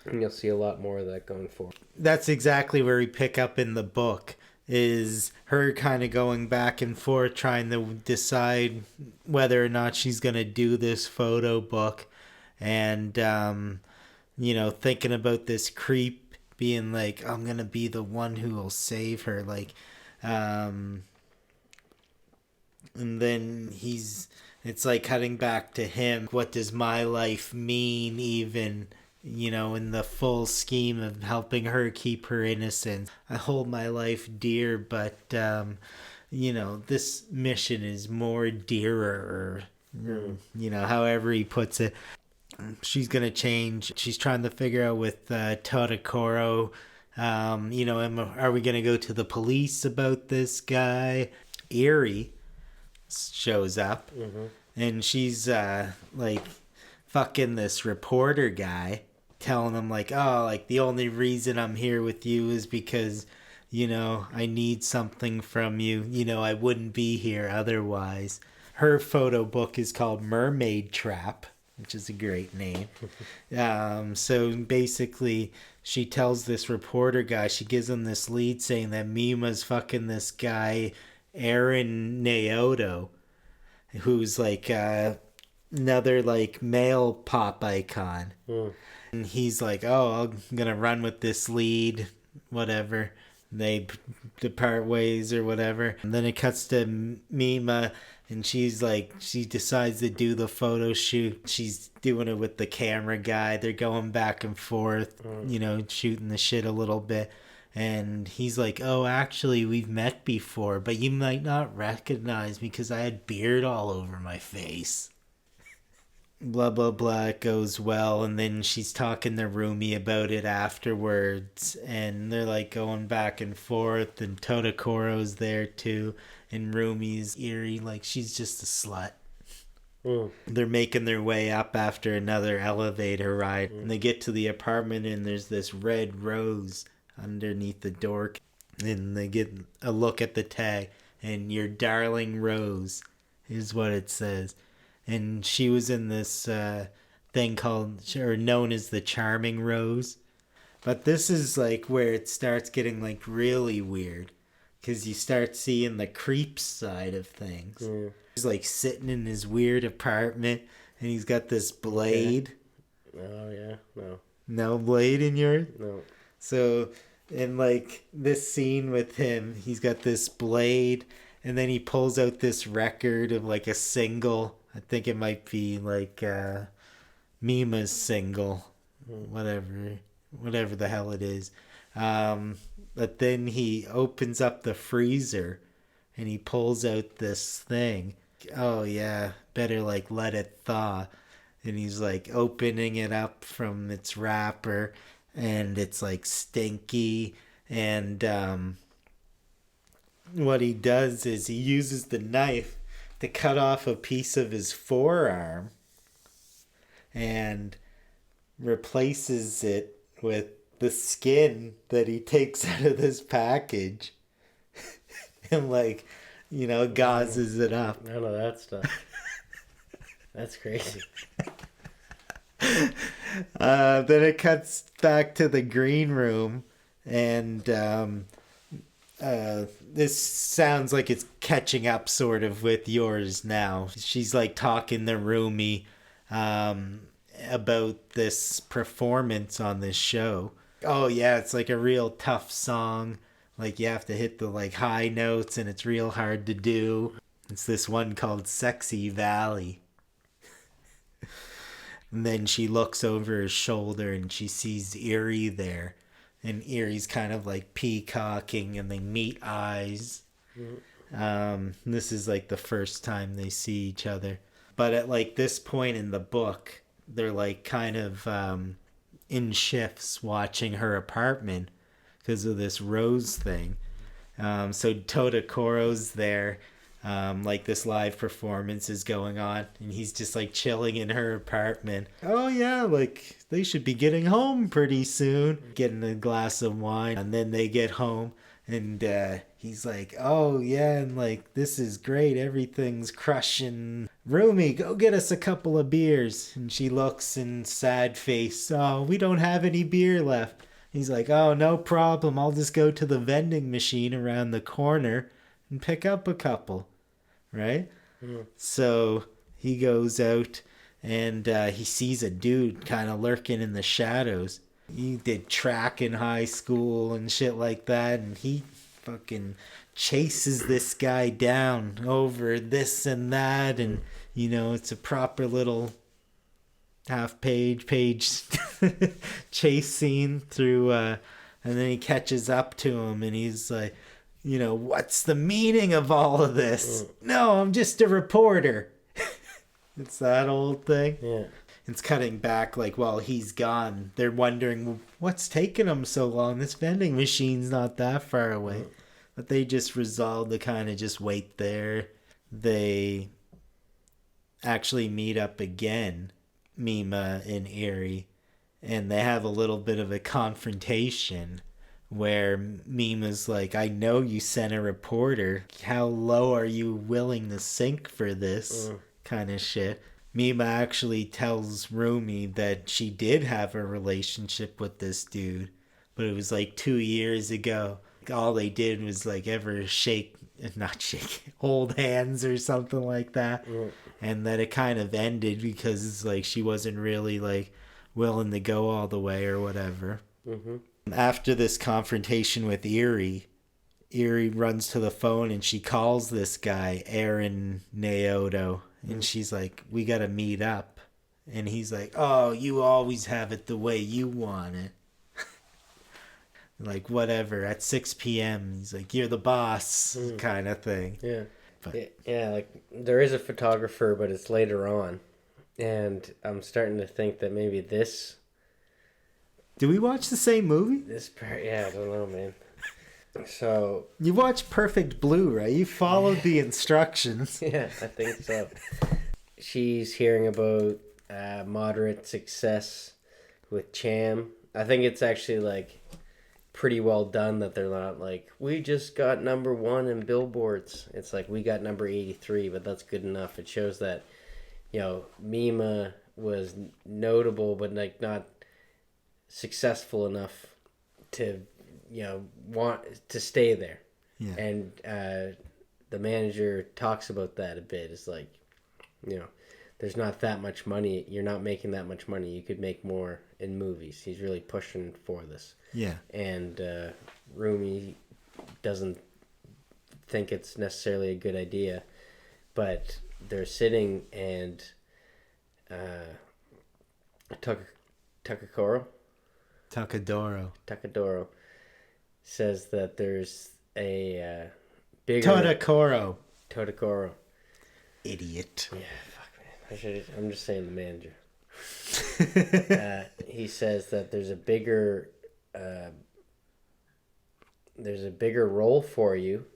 And you'll see a lot more of that going forward. That's exactly where we pick up in the book, is her kind of going back and forth trying to decide whether or not she's going to do this photo book, and thinking about this creep being like, I'm going to be the one who will save her, like, and then it's like cutting back to him. What does my life mean, even, in the full scheme of helping her keep her innocence? I hold my life dear, but, this mission is more dearer, or, however he puts it. She's going to change. She's trying to figure out with Todokoro, are we going to go to the police about this guy? Eerie shows up, and she's like fucking this reporter guy, telling him like, oh, like the only reason I'm here with you is because I need something from you, I wouldn't be here otherwise. Her photo book is called Mermaid Trap, which is a great name. So basically she tells this reporter guy, she gives him this lead saying that Mima's fucking this guy Aaron Naoto, who's like another like male pop icon. And he's like, oh, I'm gonna run with this lead, whatever. They depart ways or whatever. And then it cuts to Mima, and she's like, she decides to do the photo shoot. She's doing it with the camera guy. They're going back and forth, shooting the shit a little bit. And he's like, oh, actually, we've met before, but you might not recognize me because I had beard all over my face. Blah, blah, blah. It goes well. And then she's talking to Rumi about it afterwards. And they're like going back and forth. And Todokoro's there too. And Rumi's eerie, like she's just a slut. They're making their way up after another elevator ride. And they get to the apartment, and there's this red rose underneath the door. And they get a look at the tag, and your darling Rose is what it says. And she was in this thing called, or known as the Charming Rose. But this is like where it starts getting like really weird, because you start seeing the creep side of things. He's like sitting in his weird apartment, and he's got this blade. Oh yeah, no. No blade in yours? No. So in like this scene with him, he's got this blade, and then he pulls out this record of like a single. I think it might be like Mima's single, whatever the hell it is. But then he opens up the freezer, and he pulls out this thing. Oh yeah, better like let it thaw. And he's like opening it up from its wrapper, and it's like stinky. And what he does is he uses the knife to cut off a piece of his forearm and replaces it with the skin that he takes out of this package. and like, gauzes it up. None of that stuff. That's crazy. Then it cuts back to the green room, and this sounds like it's catching up sort of with yours now. She's like talking to Rumi about this performance on this show. Oh yeah, it's like a real tough song. Like you have to hit the like high notes and it's real hard to do. It's this one called Sexy Valley. And then she looks over her shoulder and she sees Erie there. And Erie's kind of like peacocking and they meet eyes. This is like the first time they see each other. But at like this point in the book, they're like kind of in shifts watching her apartment because of this rose thing. So Todokoro's there. Like this live performance is going on and he's just like chilling in her apartment. Oh yeah, like they should be getting home pretty soon, getting a glass of wine, and then they get home and he's like, oh yeah, and like this is great, everything's crushing. Rumi, go get us a couple of beers. And she looks in sad face, oh, we don't have any beer left. He's like, oh, no problem, I'll just go to the vending machine around the corner and pick up a couple, right? So he goes out and he sees a dude kind of lurking in the shadows. He did track in high school and shit like that, and he fucking chases this guy down over this and that, and it's a proper little half-page chase scene through, and then he catches up to him and he's like, what's the meaning of all of this? No, I'm just a reporter. It's that old thing. Yeah. It's cutting back like while he's gone. They're wondering what's taking them so long. This vending machine's not that far away. But they just resolve to kind of just wait there. They actually meet up again, Mima and Erie, and they have a little bit of a confrontation where Mima's like, I know you sent a reporter. How low are you willing to sink for this kind of shit? Mima actually tells Rumi that she did have a relationship with this dude, but it was like 2 years ago. All they did was like hold hands or something like that. And that it kind of ended because it's like she wasn't really like willing to go all the way or whatever. After this confrontation with Erie runs to the phone and she calls this guy, Aaron Naoto, and she's like, we gotta meet up. And he's like, oh, you always have it the way you want it. Like, whatever, at 6 p.m. He's like, you're the boss, kind of thing. Yeah. Yeah, like, there is a photographer, but it's later on. And I'm starting to think that maybe this... Do we watch the same movie? This part, yeah, I don't know, man. So... You watched Perfect Blue, right? You followed the instructions. Yeah, I think so. She's hearing about moderate success with Cham. I think it's actually, like, pretty well done that they're not like, we just got #1 in billboards. It's like, we got number 83, but that's good enough. It shows that, Mima was notable, but, like, not successful enough to, want to stay there. Yeah. And the manager talks about that a bit. It's like, there's not that much money. You're not making that much money. You could make more in movies. He's really pushing for this. Yeah. And Rumi doesn't think it's necessarily a good idea. But they're sitting and Takadoro says that there's a bigger... Todokoro. Idiot. Yeah, fuck, man. I'm just saying the manager. He says that there's a bigger role for you,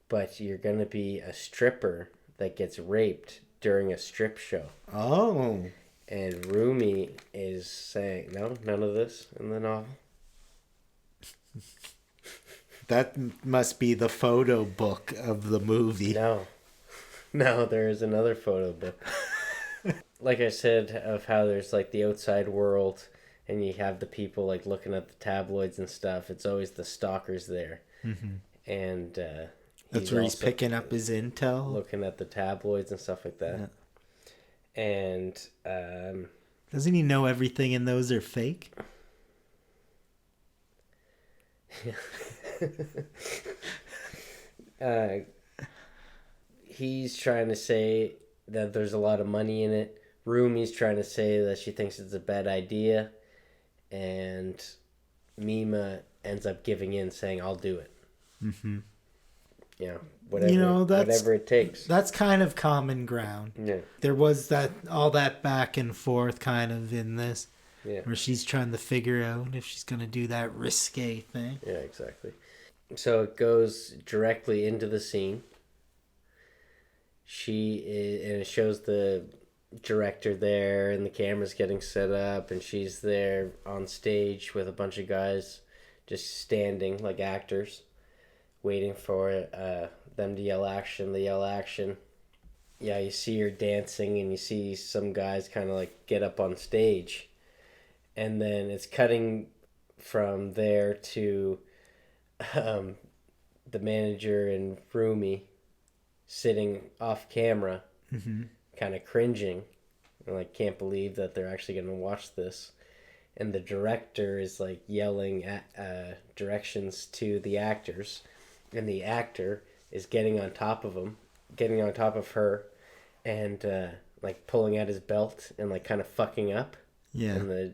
but you're gonna be a stripper that gets raped during a strip show. Oh. And Rumi is saying, no, none of this in the novel. That must be the photo book of the movie. No. No, there is another photo book. Like I said, of how there's like the outside world and you have the people like looking at the tabloids and stuff. It's always the stalkers there. Mm-hmm. And that's where he's picking up his intel. Looking at the tabloids and stuff like that. Yeah. And doesn't he know everything in those are fake? He's trying to say that there's a lot of money in it. Rumi's trying to say that she thinks it's a bad idea. And Mima ends up giving in, saying, I'll do it. Mm-hmm. Yeah, whatever it takes. That's kind of common ground. Yeah. There was all that back and forth kind of in this. Yeah. Where she's trying to figure out if she's going to do that risque thing. Yeah, exactly. So it goes directly into the scene. And it shows the director there, and the camera's getting set up, and she's there on stage with a bunch of guys just standing like actors, waiting for them to yell action. They yell action. Yeah, you see her dancing, and you see some guys kind of like get up on stage. And then it's cutting from there to the manager and Rumi sitting off camera, mm-hmm. kind of cringing, and like can't believe that they're actually going to watch this. And the director is like yelling at directions to the actors, and the actor is getting on top of her, and like pulling at his belt and like kind of fucking up. Yeah. And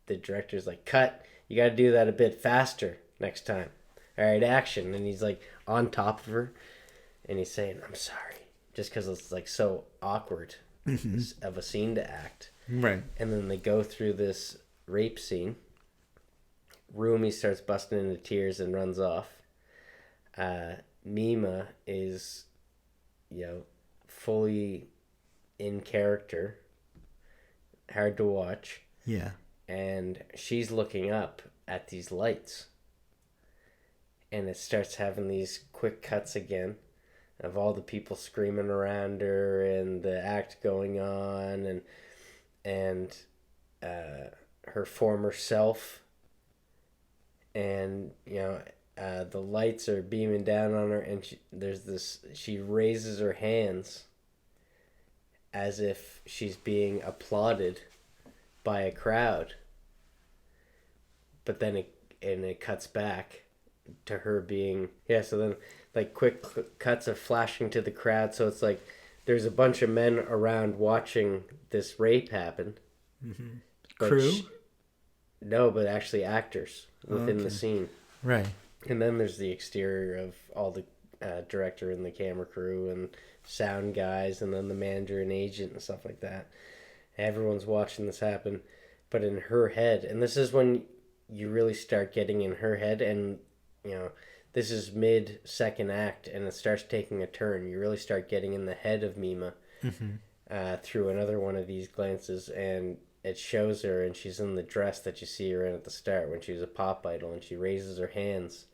the director's like, cut, you got to do that a bit faster next time. All right, action. And he's like on top of her, and he's saying, I'm sorry, just because it's like so awkward mm-hmm. of a scene to act. Right. And then they go through this rape scene. Rumi starts busting into tears and runs off. Mima is, fully in character, hard to watch. Yeah. And she's looking up at these lights. And it starts having these quick cuts again of all the people screaming around her and the act going on and her former self. And, the lights are beaming down on her, and she raises her hands as if she's being applauded by a crowd. But then it cuts back to her being, so then like quick cuts of flashing to the crowd, so it's like there's a bunch of men around watching this rape happen. Mm-hmm. Crew? No, but actually actors within the scene. Right. And then there's the exterior of all the director and the camera crew and sound guys, and then the manager and agent and stuff like that. Everyone's watching this happen, but in her head, and this is when you really start getting in her head, and this is mid second act, and it starts taking a turn. You really start getting in the head of Mima mm-hmm. Through another one of these glances, and it shows her, and she's in the dress that you see her in at the start when she was a pop idol, and she raises her hands,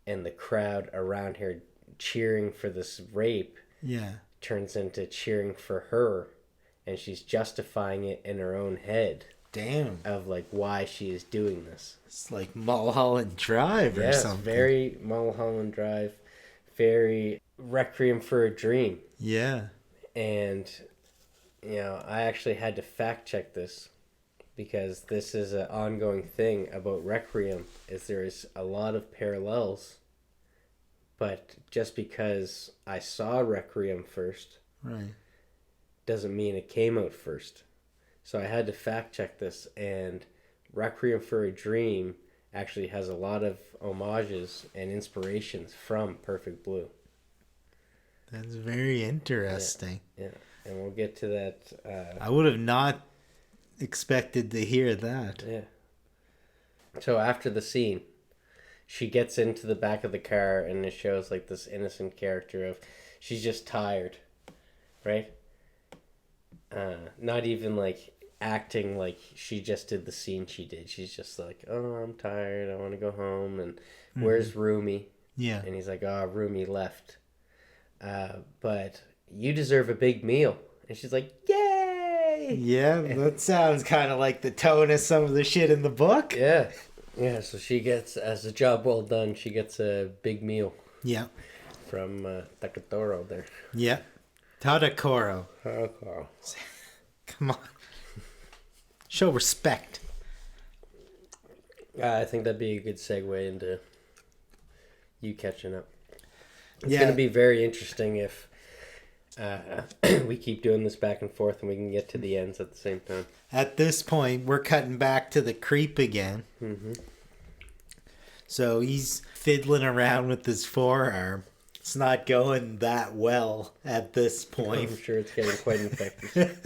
and the crowd around her cheering for this rape turns into cheering for her, and she's justifying it in her own head. Damn. Of like why she is doing this. It's like Mulholland Drive or something. It's very Mulholland Drive, very Requiem for a Dream. Yeah. And I actually had to fact check this, because this is an ongoing thing about Requiem, is there is a lot of parallels, but just because I saw Requiem first, right, doesn't mean it came out first. So I had to fact check this, and Requiem for a Dream actually has a lot of homages and inspirations from Perfect Blue. That's very interesting. Yeah. And we'll get to that. I would have not expected to hear that. Yeah. So after the scene, she gets into the back of the car, and it shows like this innocent character of she's just tired, right? Not even like acting like she just did the scene she did. She's just like, oh, I'm tired. I want to go home. And where's Rumi? Yeah. And he's like, oh, Rumi left. But you deserve a big meal. And she's like, yay! Yeah, that sounds kind of like the tone of some of the shit in the book. Yeah. Yeah, so she gets, as a job well done, she gets a big meal. Yeah. From Takatoro there. Yeah. Tadakoro. Takatoro. Come on. Show respect. I think that'd be a good segue into you catching up. It's Yeah. going to be very interesting if we keep doing this back and forth and we can get to the ends at the same time. At this point, we're cutting back to the creep again. Mm-hmm. So he's fiddling around with his forearm. It's not going that well at this point. I'm sure it's getting quite infected.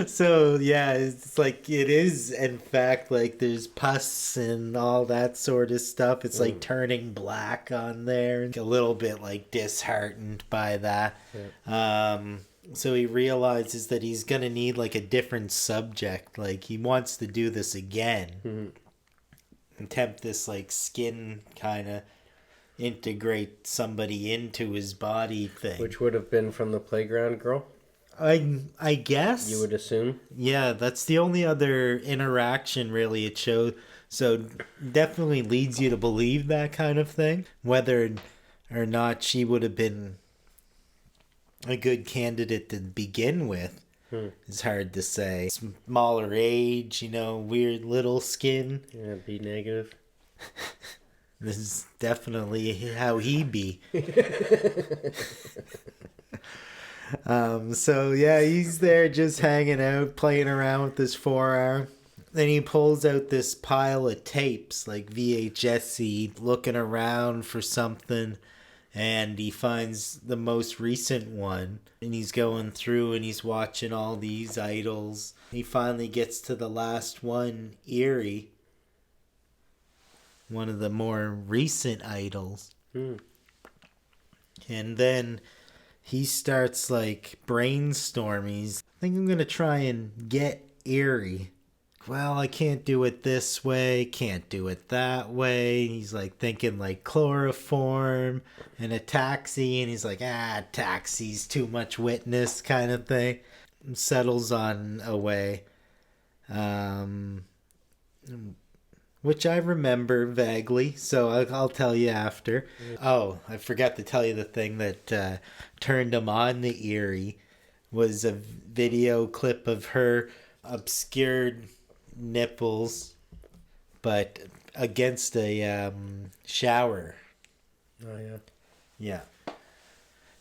So yeah, it's like it is in fact like there's pus and all that sort of stuff. It's like turning black on there. A little bit like disheartened by that. Yeah. So he realizes that he's gonna need like a different subject. Like he wants to do this again. Attempt this like skin kind of integrate somebody into his body thing. Which would have been from the playground girl? I guess. You would assume? Yeah, that's the only other interaction really it showed. So definitely leads you to believe that kind of thing. Whether or not she would have been a good candidate to begin with is hard to say. Smaller age, weird little skin. Yeah, be negative. This is definitely how he be. So yeah, he's there just hanging out, playing around with his forearm. Then he pulls out this pile of tapes, like VHS-y, looking around for something, and he finds the most recent one. And he's going through and he's watching all these idols. He finally gets to the last one, Eerie, one of the more recent idols. And then he starts like brainstorming. I think I'm going to try and get Eerie. Well, I can't do it this way, can't do it that way. He's like thinking like chloroform and a taxi, and he's like, taxi's too much witness kind of thing. Settles on a way. Which I remember vaguely, so I'll tell you after. Oh, I forgot to tell you the thing that turned him on the Eerie was a video clip of her obscured nipples, but against a shower. Oh, yeah. Yeah.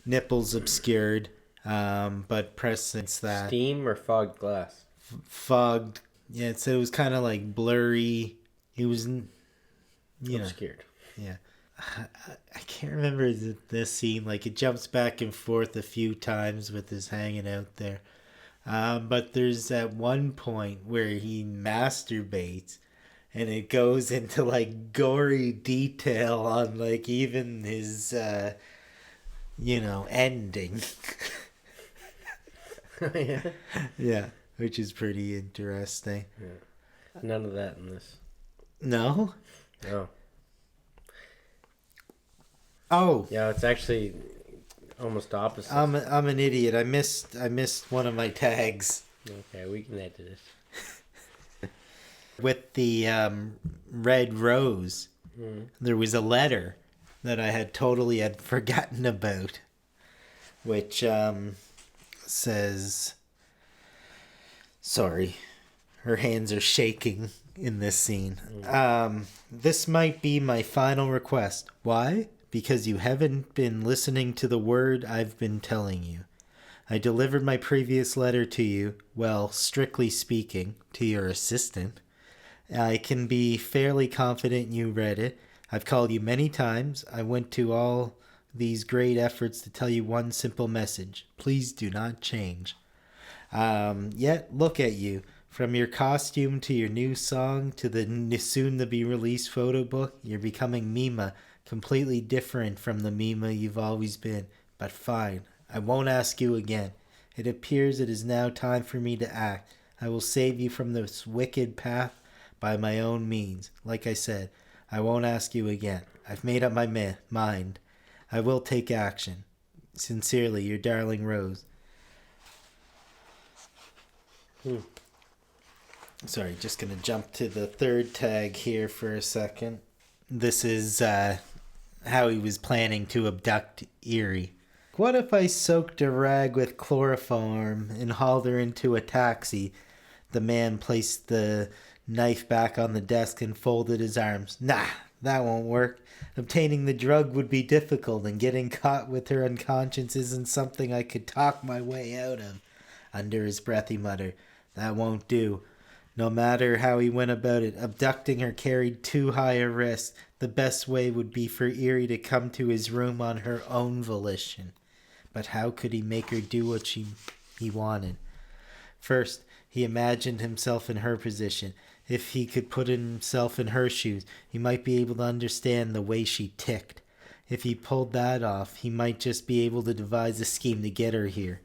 Nipples obscured, but pressed against that. Steam or fogged glass? Fogged. Yeah, so it was kind of like blurry. He was, obscured. Yeah. I can't remember this scene. Like, it jumps back and forth a few times with his hanging out there. But there's at one point where he masturbates, and it goes into, like, gory detail on, like, even his, ending. Yeah. Yeah, which is pretty interesting. Yeah. None of that in this. No? No. Oh. Yeah, it's actually almost opposite. I'm an idiot. I missed one of my tags. Okay, we can edit it. With the red rose, there was a letter that I had forgotten about, which says, sorry, her hands are shaking in this scene. This might be my final request. Why? Because you haven't been listening to the word I've been telling you. I delivered my previous letter to you, well, strictly speaking, to your assistant. I can be fairly confident you read it. I've called you many times. I went to all these great efforts to tell you one simple message. Please do not change. Yet, look at you. From your costume to your new song to the soon-to-be-released photo book, you're becoming Mima, completely different from the Mima you've always been. But fine, I won't ask you again. It appears it is now time for me to act. I will save you from this wicked path by my own means. Like I said, I won't ask you again. I've made up my mind. I will take action. Sincerely, your darling Rose. Sorry, just going to jump to the third tag here for a second. This is how he was planning to abduct Erie. What if I soaked a rag with chloroform and hauled her into a taxi? The man placed the knife back on the desk and folded his arms. Nah, that won't work. Obtaining the drug would be difficult, and getting caught with her unconscious isn't something I could talk my way out of. Under his breath he muttered, that won't do. No matter how he went about it, abducting her carried too high a risk. The best way would be for Erie to come to his room on her own volition. But how could he make her do what he wanted? First, he imagined himself in her position. If he could put himself in her shoes, he might be able to understand the way she ticked. If he pulled that off, he might just be able to devise a scheme to get her here.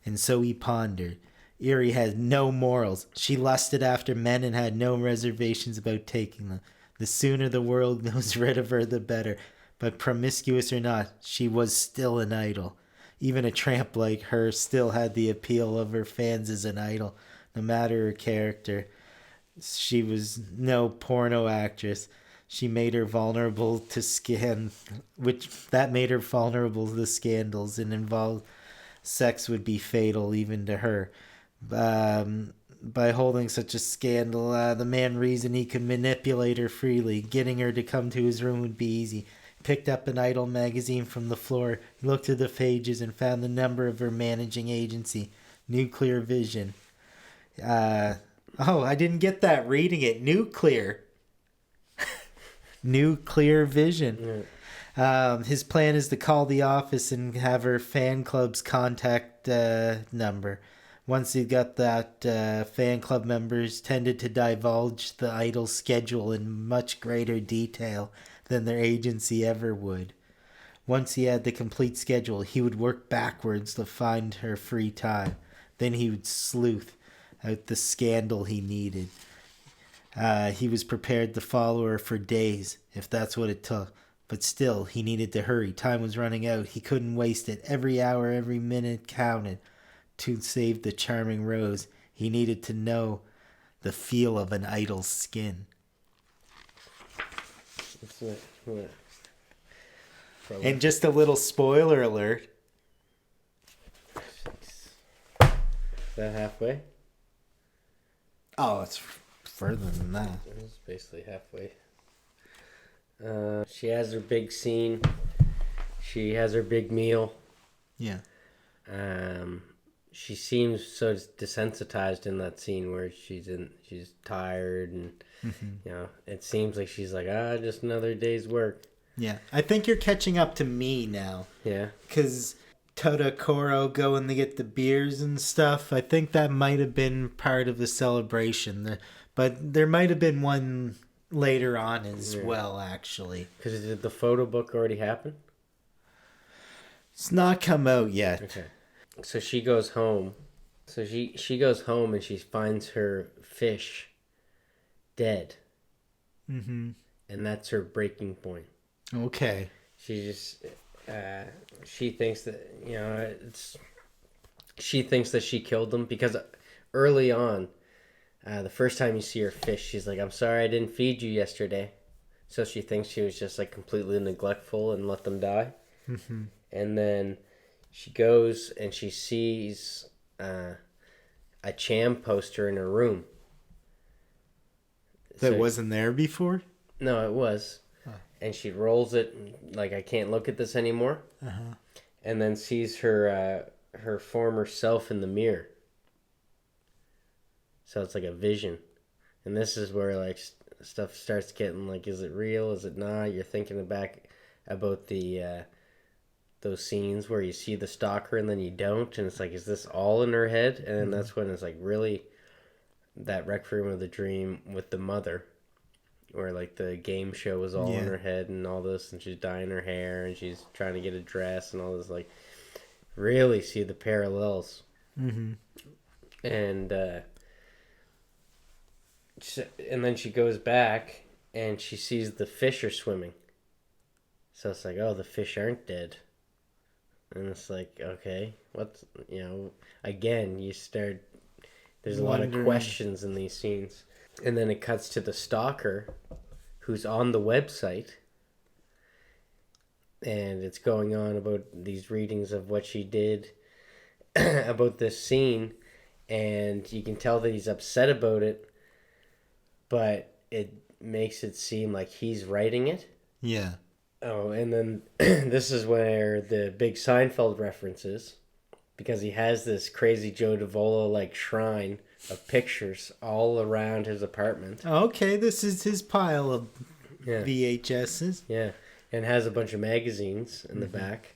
And so he pondered. Erie had no morals. She lusted after men and had no reservations about taking them. The sooner the world was rid of her, the better. But promiscuous or not, she was still an idol. Even a tramp like her still had the appeal of her fans as an idol, no matter her character. She was no porno actress. She made her vulnerable to made her vulnerable to scandals, and involved sex would be fatal even to her. By holding such a scandal, the man reasoned he could manipulate her freely. Getting her to come to his room would be easy. Picked up an idol magazine from the floor, looked through the pages, and found the number of her managing agency, Nuclear Vision. I didn't get that reading it. Nuclear. Nuclear Vision. Yeah. His plan is to call the office and have her fan club's contact number. Once he got that, fan club members tended to divulge the idol's schedule in much greater detail than their agency ever would. Once he had the complete schedule, he would work backwards to find her free time. Then he would sleuth out the scandal he needed. He was prepared to follow her for days, if that's what it took. But still, he needed to hurry. Time was running out. He couldn't waste it. Every hour, every minute counted. To save the charming Rose, he needed to know the feel of an idol's skin. And just a little spoiler alert. Is that halfway? Oh, it's further than that. It's basically halfway. She has her big scene. She has her big meal. Yeah. She seems so desensitized in that scene where she's tired and it seems like she's like, just another day's work. Yeah, I think you're catching up to me now. Yeah, because Todokoro going to get the beers and stuff. I think that might have been part of the celebration, but there might have been one later on as well, actually. Because did the photo book already happen? It's not come out yet. Okay. So she goes home. So she goes home and she finds her fish dead. Mm-hmm. And that's her breaking point. Okay. She just she thinks that she thinks that she killed them because early on, the first time you see her fish, she's like, "I'm sorry I didn't feed you yesterday." So she thinks she was just like completely neglectful and let them die. Mm-hmm. And then she goes and she sees a Cham poster in her room. That wasn't there before? No, it was. Huh. And she rolls it like, I can't look at this anymore. Uh-huh. And then sees her former self in the mirror. So it's like a vision. And this is where like stuff starts getting like, is it real? Is it not? You're thinking back about the those scenes where you see the stalker and then you don't, and it's like, is this all in her head? And then that's when it's like really that Requiem of the Dream with the mother, where like the game show was all in her head and all this, and she's dyeing her hair and she's trying to get a dress and all this, like really see the parallels. Mm-hmm. And and then she goes back and she sees the fish are swimming. So it's like, oh, the fish aren't dead. And it's like, okay, what's, again, you start, there's a lot of questions in these scenes. And then it cuts to the stalker who's on the website. And it's going on about these readings of what she did about this scene. And you can tell that he's upset about it, but it makes it seem like he's writing it. Yeah. Oh, and then this is where the big Seinfeld references, because he has this crazy Joe Davola like shrine of pictures all around his apartment. Okay, this is his pile of Yeah. VHSs. Yeah, and has a bunch of magazines in the back,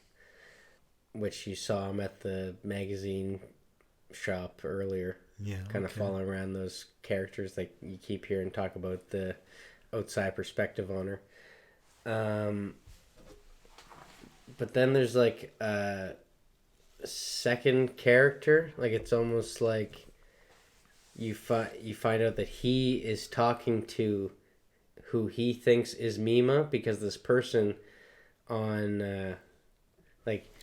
which you saw him at the magazine shop earlier. Yeah, kind of following around those characters like you keep hearing talk about the outside perspective on her. But then there's like a second character, like it's almost like you find out that he is talking to who he thinks is Mima, because this person on like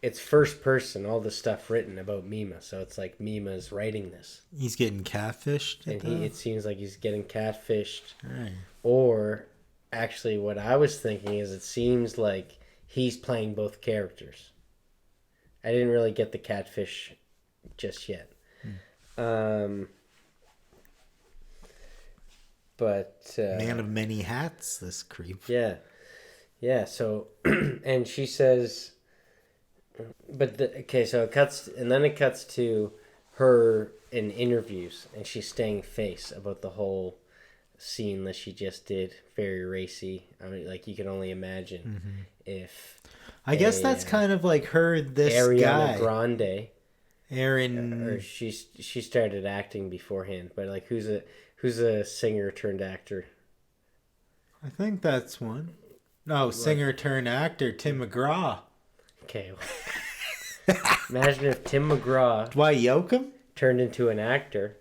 it's first person, all the stuff written about Mima, so it's like Mima's writing this. He's getting catfished, and it seems like he's getting catfished. Right. Or actually, what I was thinking is it seems like he's playing both characters. I didn't really get the catfish just yet. But man of many hats, this creep. Yeah. So, and she says, so it cuts, and then it cuts to her in interviews, and she's staying face about the whole scene that she just did. Very racy. I mean, like you can only imagine if. I guess that's kind of like her. This Ariana guy, Grande. Aaron, or she started acting beforehand, but like who's a singer turned actor? I think that's one. No, singer turned actor, Tim McGraw. Okay. Imagine if Tim McGraw Dwight Yoakam turned into an actor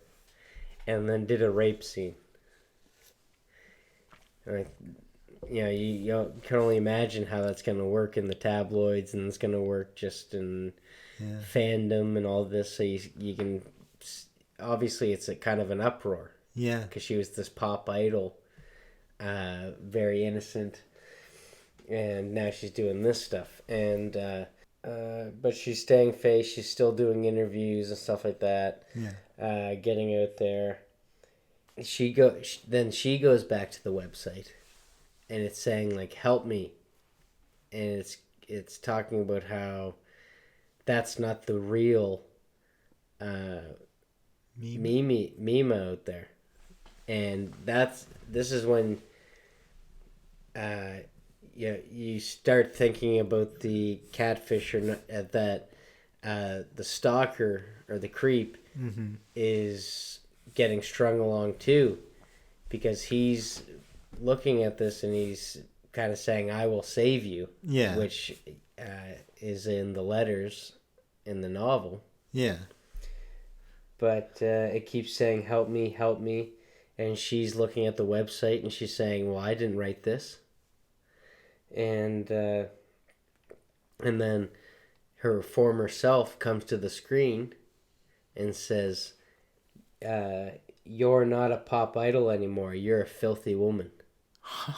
and then did a rape scene. Like, you can only imagine how that's going to work in the tabloids, and it's going to work just in fandom and all this. So you can, obviously it's a kind of an uproar. Yeah. Because she was this pop idol, very innocent, and now she's doing this stuff. And but she's staying face. She's still doing interviews and stuff like that. Yeah. Getting out there. Then she goes back to the website, and it's saying like "help me," and it's talking about how that's not the real Mima out there. And this is when you start thinking about the catfish, or not, that the stalker or the creep is getting strung along too, because he's looking at this and he's kind of saying, "I will save you," which is in the letters in the novel. Yeah. But it keeps saying, "Help me, help me." And she's looking at the website and she's saying, "Well, I didn't write this." And then her former self comes to the screen and says, "You're not a pop idol anymore. You're a filthy woman."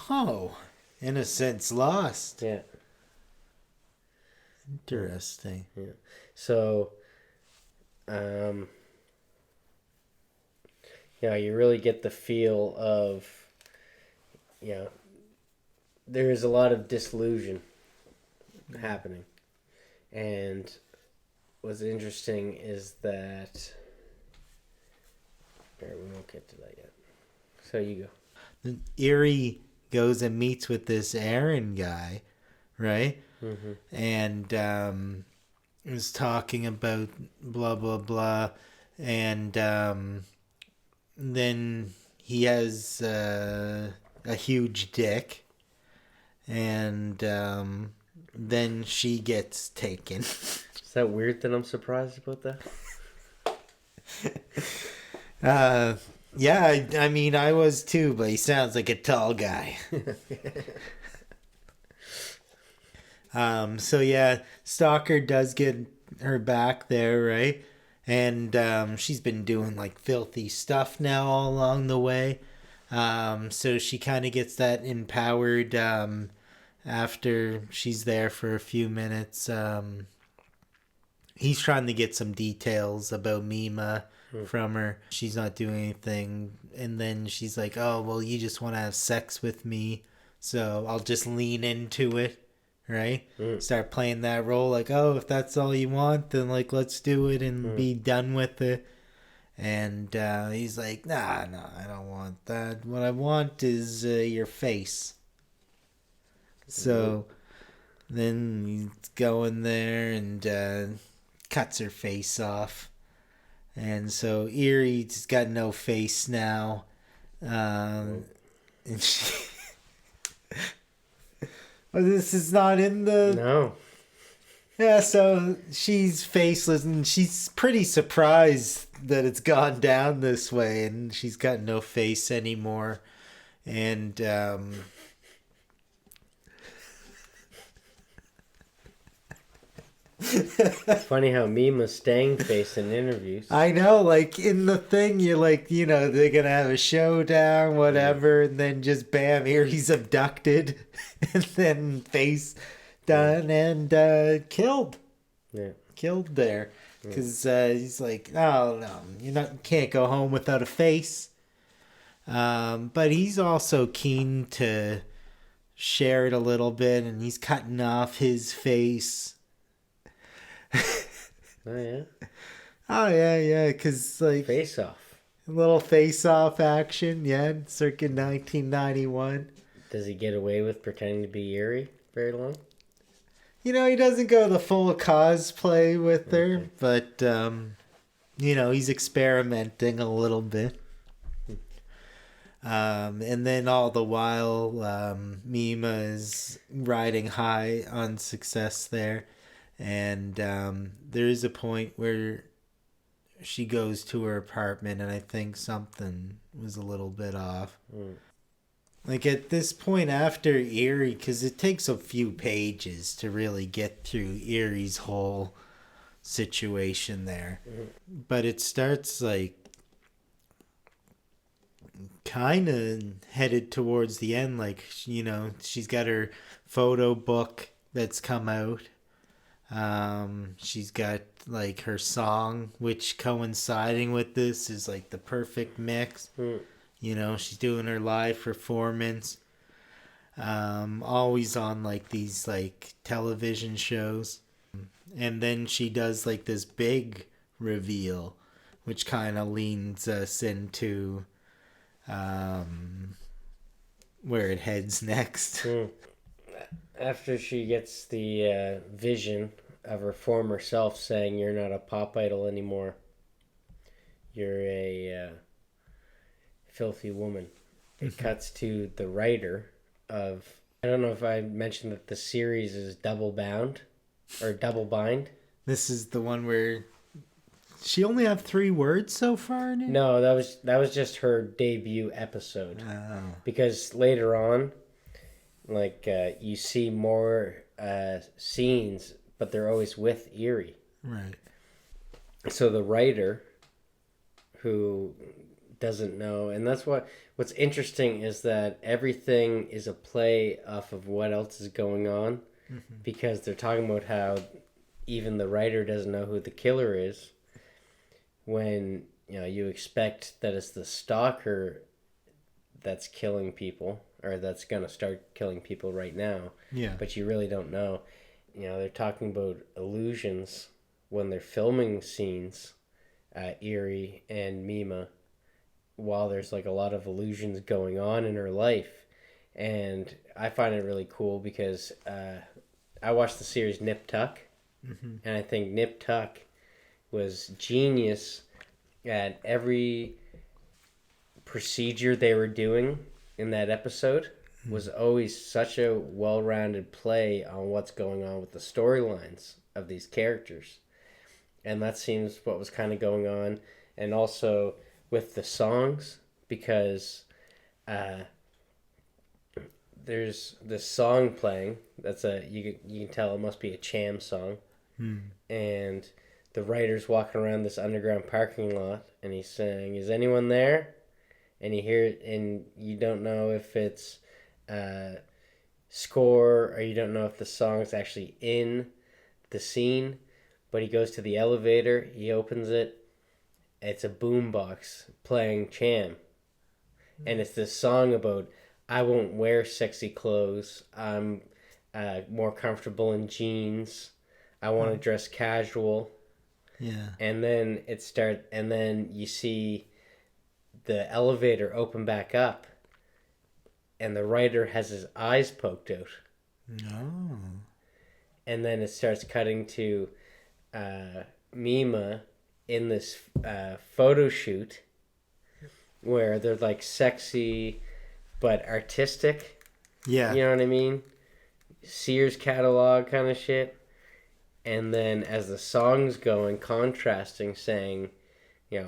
Oh, innocence lost. Yeah. Interesting. Yeah. So, you really get the feel of, there is a lot of disillusion happening. And what's interesting is that, we won't get to that yet. So you go. Then Erie goes and meets with this Aaron guy, right? Mm-hmm. And was talking about blah, blah, blah. And then he has a huge dick. And then she gets taken. Is that weird that I'm surprised about that? Yeah, I mean, I was too, but he sounds like a tall guy. So yeah, Stalker does get her back there, right? And she's been doing like filthy stuff now all along the way. So she kind of gets that empowered after she's there for a few minutes. He's trying to get some details about Mima from her. She's not doing anything. And then she's like, oh, well, you just want to have sex with me. So I'll just lean into it, right? Start playing that role like, oh, if that's all you want, then like, let's do it and be done with it. And he's like, nah, I don't want that. What I want is your face. So then he's going there and cuts her face off. And so Erie's got no face now. And she... Well, this is not in the... No. Yeah, so she's faceless and she's pretty surprised that it's gone down this way and she's got no face anymore. And Funny how Mima's staying face in interviews. I know, like in the thing, you're like, you know, they're gonna have a showdown, whatever, and then just bam, here he's abducted, and then face done and killed. Yeah. Killed there. Because he's like, oh, no, can't go home without a face. But he's also keen to share it a little bit, and he's cutting off his face. Oh, yeah? Oh, yeah, because, like... Face Off. A little face-off action, yeah, circa 1991. Does he get away with pretending to be Erie very long? You know, he doesn't go the full cosplay with her, but, you know, he's experimenting a little bit. And then all the while, Mima is riding high on success there. And there is a point where she goes to her apartment, and I think something was a little bit off. Like at this point after Erie, because it takes a few pages to really get through Erie's whole situation there. But it starts like kind of headed towards the end. Like, you know, she's got her photo book that's come out. She's got like her song, which coinciding with this is like the perfect mix. You know, she's doing her live performance. Always on like these like television shows. And then she does like this big reveal, which kind of leans us into where it heads next. After she gets the vision of her former self saying, you're not a pop idol anymore. You're a filthy woman. It cuts to the writer of... I don't know if I mentioned that the series is double bound or double bind. This is the one where she only have 3 words so far in it? No, that was just her debut episode. Oh. Because later on, like you see more scenes, but they're always with Erie. Right. So the writer who doesn't know, and that's what's interesting is that everything is a play off of what else is going on, because they're talking about how even the writer doesn't know who the killer is, when you know you expect that it's the stalker that's killing people, or that's gonna start killing people right now. Yeah. But you really don't know. You know, they're talking about illusions when they're filming scenes, Erie and Mima, while there's like a lot of illusions going on in her life. And I find it really cool because I watched the series Nip Tuck, and I think Nip Tuck was genius at every procedure they were doing in that episode. Was always such a well-rounded play on what's going on with the storylines of these characters. And that seems what was kind of going on. And also with the songs, because there's this song playing. That's you can tell it must be a Cham song, and the writer's walking around this underground parking lot, and he's saying, "Is anyone there?" And you hear it, and you don't know if it's score, or you don't know if the song's actually in the scene. But he goes to the elevator, he opens it, it's a boombox playing Cham. And it's this song about, I won't wear sexy clothes, I'm more comfortable in jeans, I want to dress casual. Yeah. And then and then you see the elevator open back up, and the writer has his eyes poked out. No. And then it starts cutting to Mima in this photo shoot where they're like sexy but artistic. Yeah. You know what I mean? Sears catalog kind of shit. And then as the song's going, contrasting, saying,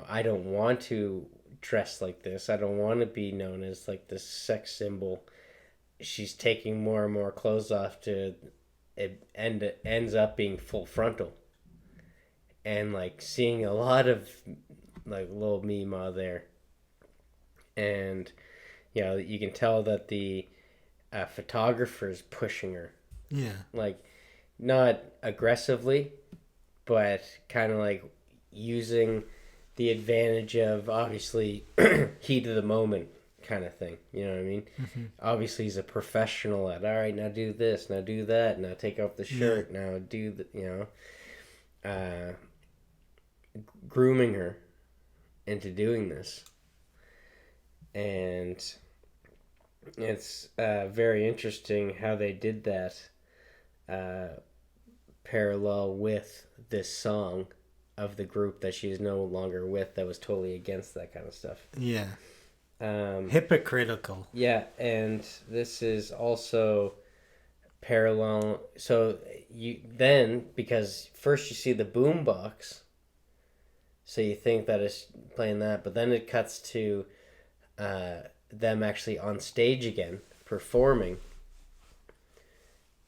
I don't want to dress like this. I don't want to be known as like this sex symbol. She's taking more and more clothes off to it ends up being full frontal. And like seeing a lot of like little Mima there. And you can tell that the photographer's pushing her. Yeah. Like not aggressively, but kind of like using the advantage of obviously heat of the moment kind of thing. You know what I mean? Mm-hmm. Obviously he's a professional at, all right, now do this, now do that, now take off the shirt, now do the, grooming her into doing this. And it's very interesting how they did that parallel with this song of the group that she is no longer with that was totally against that kind of stuff. Yeah. Hypocritical. Yeah, and this is also parallel. So because first you see the boombox, so you think that it's playing that, but then it cuts to them actually on stage again, performing.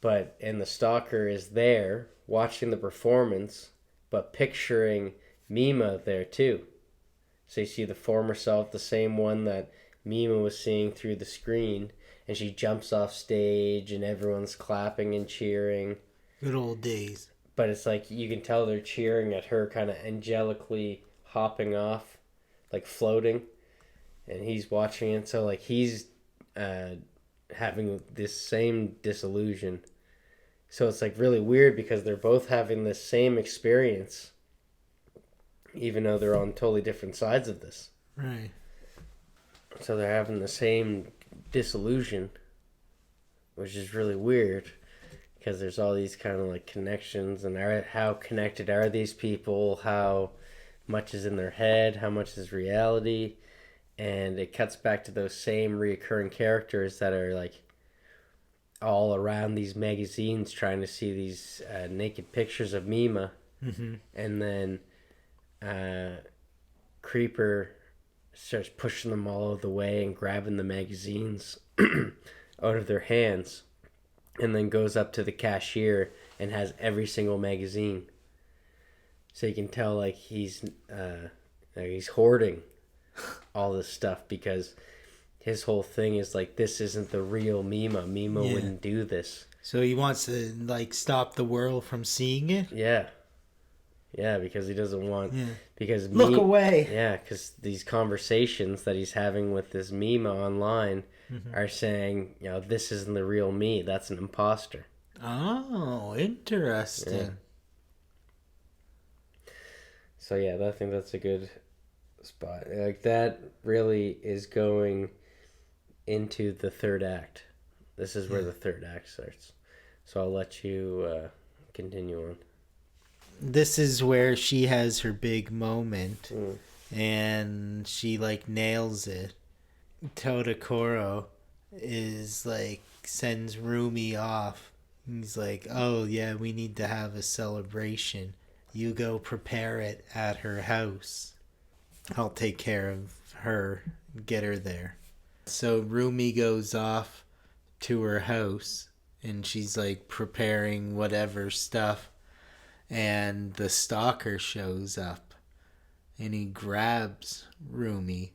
And the stalker is there, watching the performance, but picturing Mima there too. So you see the former self, the same one that Mima was seeing through the screen, and she jumps off stage and everyone's clapping and cheering. Good old days. But it's like you can tell they're cheering at her kind of angelically hopping off, like floating, and he's watching it. So like he's having this same disillusion. So it's like really weird because they're both having this same experience, even though they're on totally different sides of this. Right. So they're having the same disillusion, which is really weird because there's all these kind of like connections, and how connected are these people? How much is in their head? How much is reality? And it cuts back to those same reoccurring characters that are like all around these magazines trying to see these naked pictures of Mima. Mm-hmm. And then Creeper starts pushing them all out of the way and grabbing the magazines out of their hands, and then goes up to the cashier and has every single magazine. So you can tell like he's hoarding all this stuff because his whole thing is like, this isn't the real Mima. Mima wouldn't do this. So he wants to like stop the world from seeing it? Yeah. Yeah, because he doesn't want... Yeah. Because look away! Yeah, because these conversations that he's having with this Mima online are saying, this isn't the real me. That's an imposter. Oh, interesting. Yeah. So yeah, I think that's a good spot. Like that really is going into the third act. This is where the third act starts. So I'll let you continue on. This is where she has her big moment, and she like nails it. Todokoro is like sends Rumi off. He's like, oh yeah, we need to have a celebration. You go prepare it at her house. I'll take care of her, get her there. So Rumi goes off to her house and she's like preparing whatever stuff, and the stalker shows up and he grabs Rumi.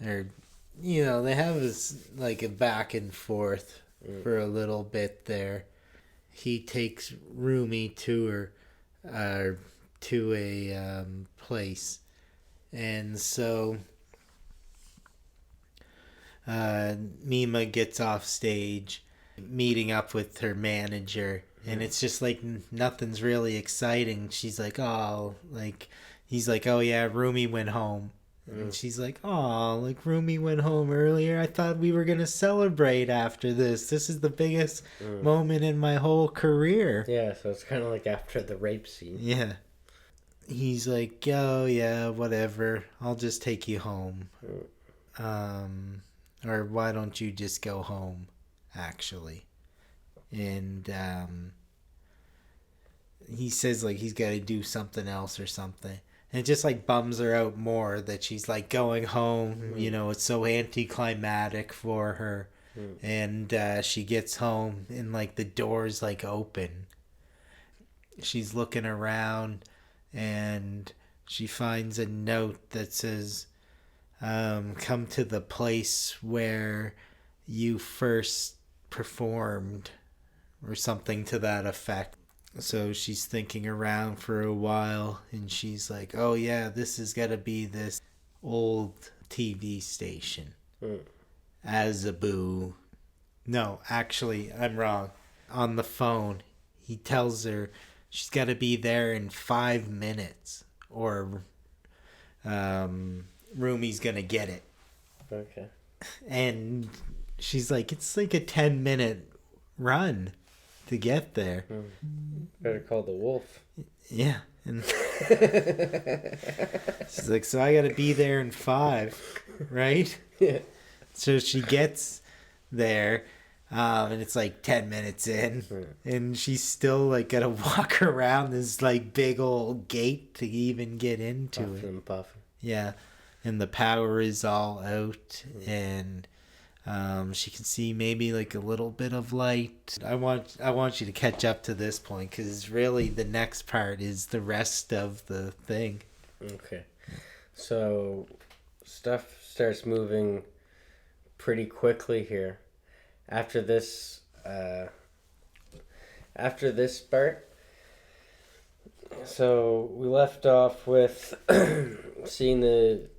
Or, they have this like a back and forth for a little bit there. He takes Rumi to her, to a place, and so Mima gets off stage, meeting up with her manager, and it's just like nothing's really exciting. She's like, oh, like he's like, oh yeah, Rumi went home. And she's like, oh, like Rumi went home earlier. I thought we were going to celebrate after this. This is the biggest moment in my whole career. Yeah, so it's kind of like after the rape scene. Yeah. He's like, oh, yeah, whatever. I'll just take you home. Or why don't you just go home, actually? And he says, like, he's got to do something else or something. And it just like bums her out more that she's like going home. It's so anticlimactic for her. And she gets home and like the door's like open. She's looking around and she finds a note that says, come to the place where you first performed, or something to that effect. So she's thinking around for a while and she's like, oh yeah, this has got to be this old TV station. Azaboo. No, actually, I'm wrong. On the phone, he tells her she's got to be there in 5 minutes or Rumi's going to get it. Okay. And she's like, it's like a 10-minute run to get there. Better call the wolf. Yeah. And she's like, so I gotta be there in 5, right? Yeah. So she gets there, and it's like 10 minutes in, and she's still like gotta walk around this like big old gate to even get into it. And puffing. Yeah. And the power is all out, and she can see maybe like a little bit of light. I want you to catch up to this point, because really the next part is the rest of the thing. Okay. So stuff starts moving pretty quickly here. After this part, so we left off with seeing the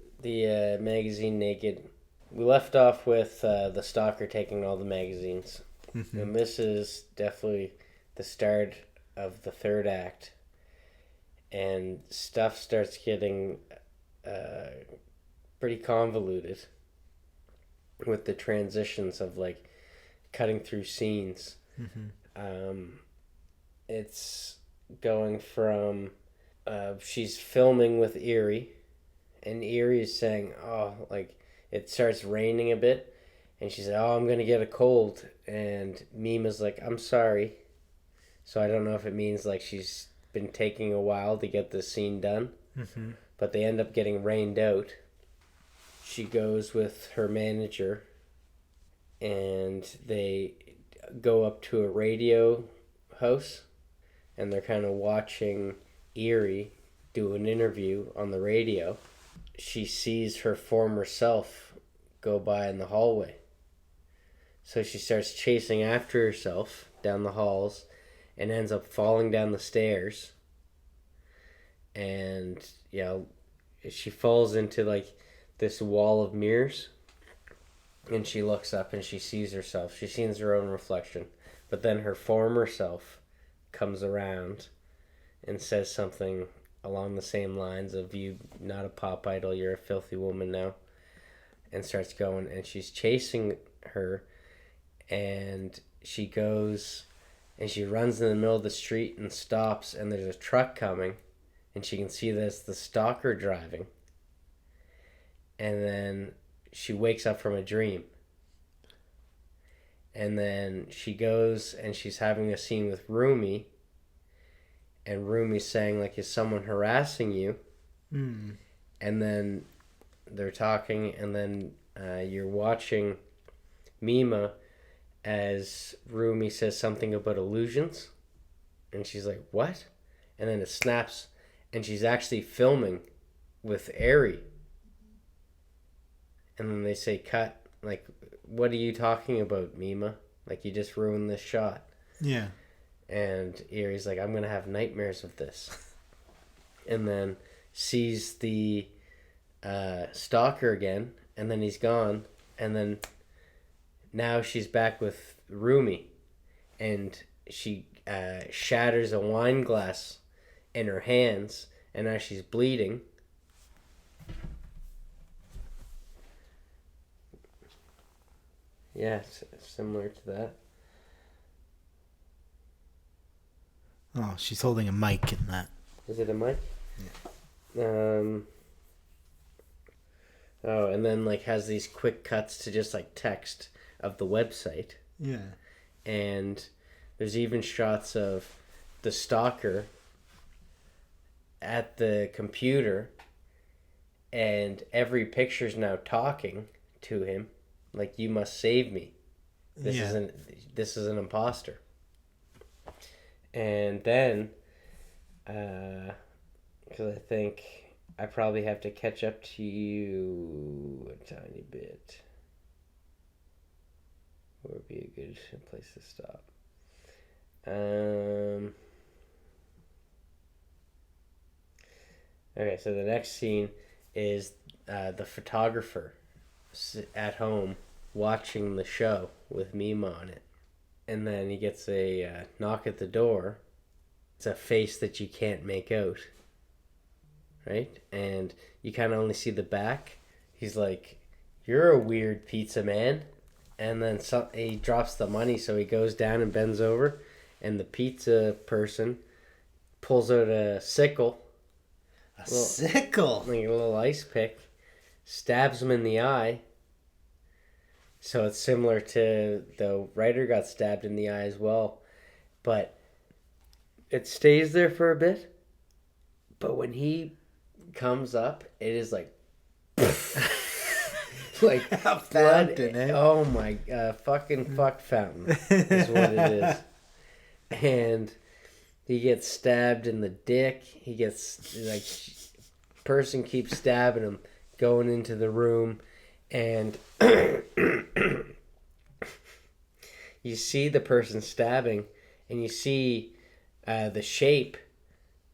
magazine naked. We left off with the stalker taking all the magazines. And this is definitely the start of the third act. And stuff starts getting pretty convoluted with the transitions of like cutting through scenes. It's going from she's filming with Erie, and Erie is saying, oh, like, it starts raining a bit, and she said, oh, I'm going to get a cold. And Mima's like, I'm sorry. So I don't know if it means like she's been taking a while to get this scene done. But they end up getting rained out. She goes with her manager, and they go up to a radio house, and they're kind of watching Erie do an interview on the radio. She sees her former self go by in the hallway. So she starts chasing after herself down the halls and ends up falling down the stairs. And, she falls into, like, this wall of mirrors. And she looks up and she sees herself. She sees her own reflection. But then her former self comes around and says something along the same lines of, you not a pop idol, you're a filthy woman now, and starts going, and she's chasing her, and she goes and she runs in the middle of the street and stops, and there's a truck coming, and she can see this the stalker driving, and then she wakes up from a dream, and then she goes and she's having a scene with Rumi. And Rumi's saying, like, is someone harassing you? And then they're talking, and then you're watching Mima as Rumi says something about illusions, and she's like, what? And then it snaps, and she's actually filming with Ari. And then they say, cut. Like, what are you talking about, Mima? Like, you just ruined this shot. Yeah. And Ari's like, I'm going to have nightmares of this. And then sees the stalker again, and then he's gone. And then now she's back with Rumi. And she shatters a wine glass in her hands, and now she's bleeding. Yeah, it's similar to that. Oh, she's holding a mic in that. Is it a mic? Yeah. Oh, and then like has these quick cuts to just like text of the website. Yeah. And there's even shots of the stalker at the computer, and every picture's now talking to him. Like, you must save me. This is an imposter. And then, because I think I probably have to catch up to you a tiny bit. What would be a good place to stop? Okay, so the next scene is the photographer at home watching the show with Mima on it. And then he gets a knock at the door. It's a face that you can't make out. Right? And you kind of only see the back. He's like, you're a weird pizza man. And then he drops the money, so he goes down and bends over. And the pizza person pulls out a sickle. Sickle? Like a little ice pick. Stabs him in the eye. So it's similar to the writer got stabbed in the eye as well. But it stays there for a bit. But when he comes up, it is like... like a blood. fountain, eh? Oh my... fucking fuck fountain is what it is. And he gets stabbed in the dick. He gets... like, person keeps stabbing him, going into the room. And you see the person stabbing, and you see the shape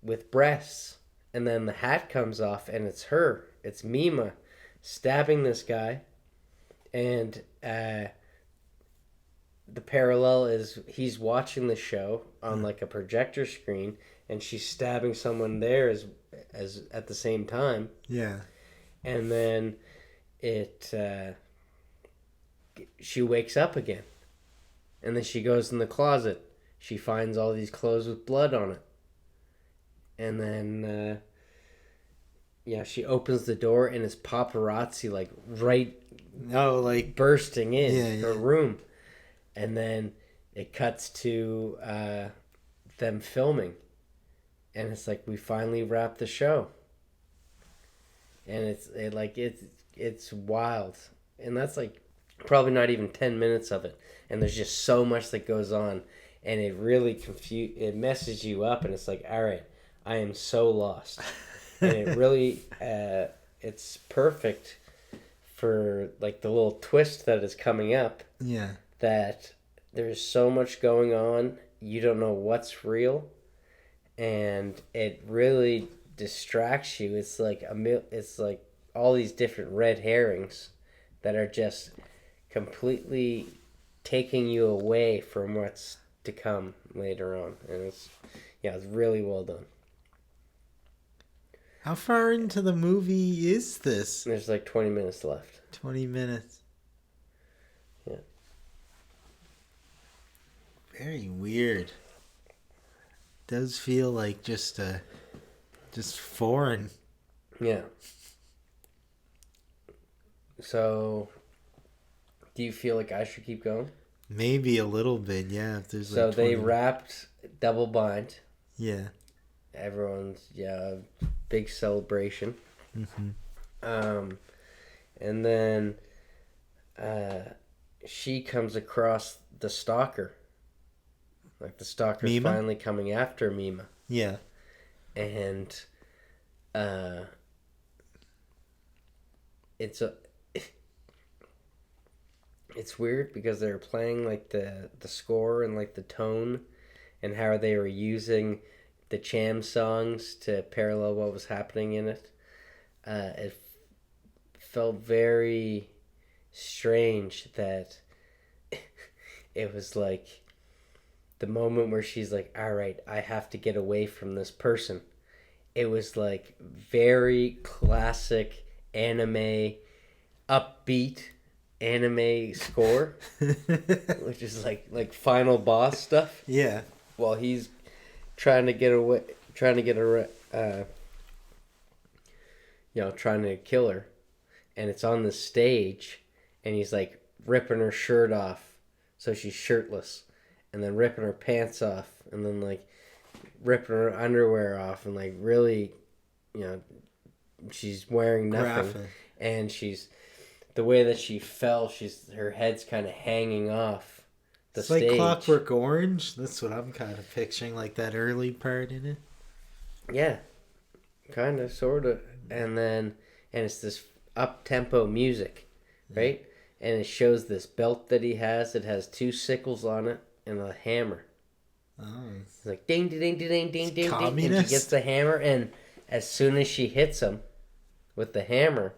with breasts, and then the hat comes off, and it's her. It's Mima stabbing this guy, and the parallel is he's watching the show on like a projector screen, and she's stabbing someone there as at the same time. Yeah. And then she wakes up again, and then she goes in the closet. She finds all these clothes with blood on it, and then she opens the door, and it's paparazzi like bursting in her room. And then it cuts to them filming, and it's like, we finally wrapped the show. And it's wild. And that's like probably not even 10 minutes of it. And there's just so much that goes on. And it really it messes you up. And it's like, all right, I am so lost. And it really, it's perfect for like the little twist that is coming up. Yeah. That there's so much going on. You don't know what's real. And it really distracts you. It's like all these different red herrings that are just completely taking you away from what's to come later on. And it's really well done. How far into the movie is this? There's like 20 minutes left. 20 minutes. Yeah. Very weird. Does feel like just foreign. Yeah. So, do you feel like I should keep going? Maybe a little bit, yeah. If there's so they wrapped Double Bind. Yeah. Everyone's big celebration. Mm-hmm. And then she comes across the stalker. Like the stalker's Mima? finally coming after Mima. Yeah. And it's a it's weird because they were playing like the score and like the tone and how they were using the Cham songs to parallel what was happening in it. It felt very strange that it was like the moment where she's like, all right, I have to get away from this person. It was like very classic anime, upbeat anime score, which is like final boss stuff. Yeah. While he's trying to get away, trying to get trying to kill her, and it's on the stage, and he's like ripping her shirt off, so she's shirtless, and then ripping her pants off, and then like ripping her underwear off, and like really, she's wearing nothing, Graphic. and she's the way that she fell, her head's kind of hanging off the stage. Like Clockwork Orange. That's what I'm kind of picturing, like that early part in it. Yeah, kind of, sort of, and it's this up-tempo music, right? And it shows this belt that he has. It has 2 sickles on it and a hammer. Oh. It's like ding, ding, ding, ding, ding, ding, ding. And she gets Communist? the hammer, and as soon as she hits him with the hammer,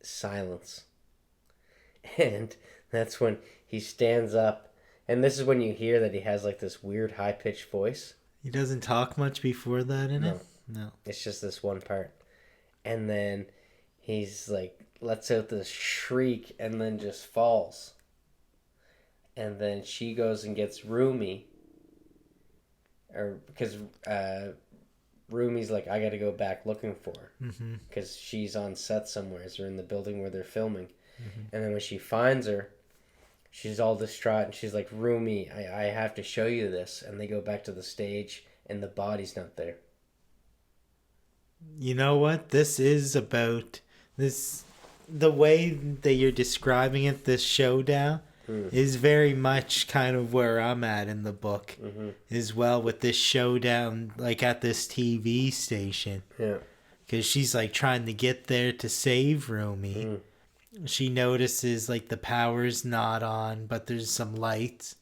silence. And that's when he stands up. And this is when you hear that he has like this weird high-pitched voice. He doesn't talk much before that in No. it? No. It's just this one part. And then he's like, lets out this shriek and then just falls. And then she goes and gets Rumi. Because Rumi's like, I gotta go back looking for her. Because she's on set somewhere. Or in the building where they're filming. And then when she finds her, she's all distraught. And she's like, Rumi, I have to show you this. And they go back to the stage and the body's not there. You know what? This is about this. The way that you're describing it, this showdown, is very much kind of where I'm at in the book as well, with this showdown, like at this TV station. Yeah. Because she's like trying to get there to save Rumi. She notices like the power's not on, but there's some lights.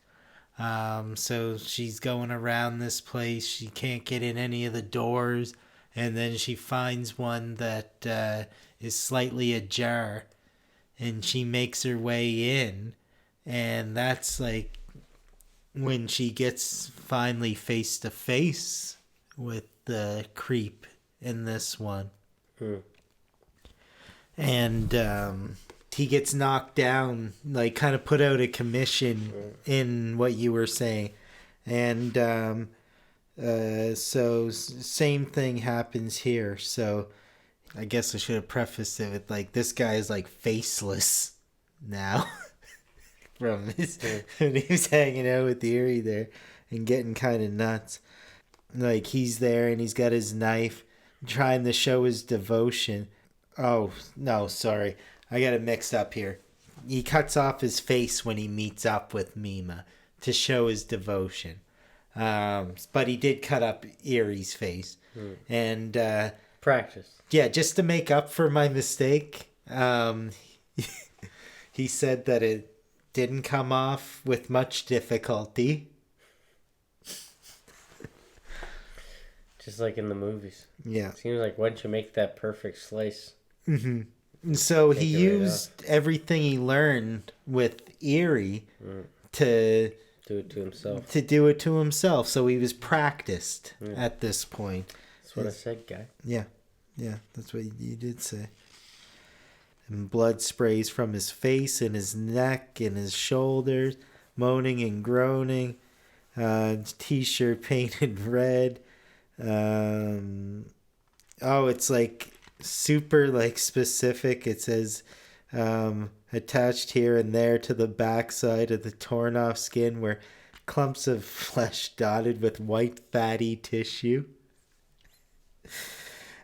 So she's going around this place. She can't get in any of the doors. And then she finds one that is slightly ajar. And she makes her way in. And that's like when she gets finally face to face with the creep in this one. And he gets knocked down, like kind of put out of commission in what you were saying. And so same thing happens here. So I guess I should have prefaced it with like, this guy is like faceless now from his when he was hanging out with Erie there and getting kind of nuts. Like he's there and he's got his knife trying to show his devotion. Oh, no, sorry. I got it mixed up here. He cuts off his face when he meets up with Mima to show his devotion. But he did cut up Erie's face. And Practice. yeah, just to make up for my mistake, he said that it didn't come off with much difficulty. Just like in the movies. Yeah. Seems like once you make that perfect slice. So he Take it right used everything he learned with Erie to Do it to himself. do it to himself. So he was practiced at this point. That's what I said, guy. Yeah, that's what you did say. And blood sprays from his face and his neck and his shoulders, moaning and groaning. T-shirt painted red. It's like super like specific. It says attached here and there to the backside of the torn off skin were clumps of flesh dotted with white fatty tissue.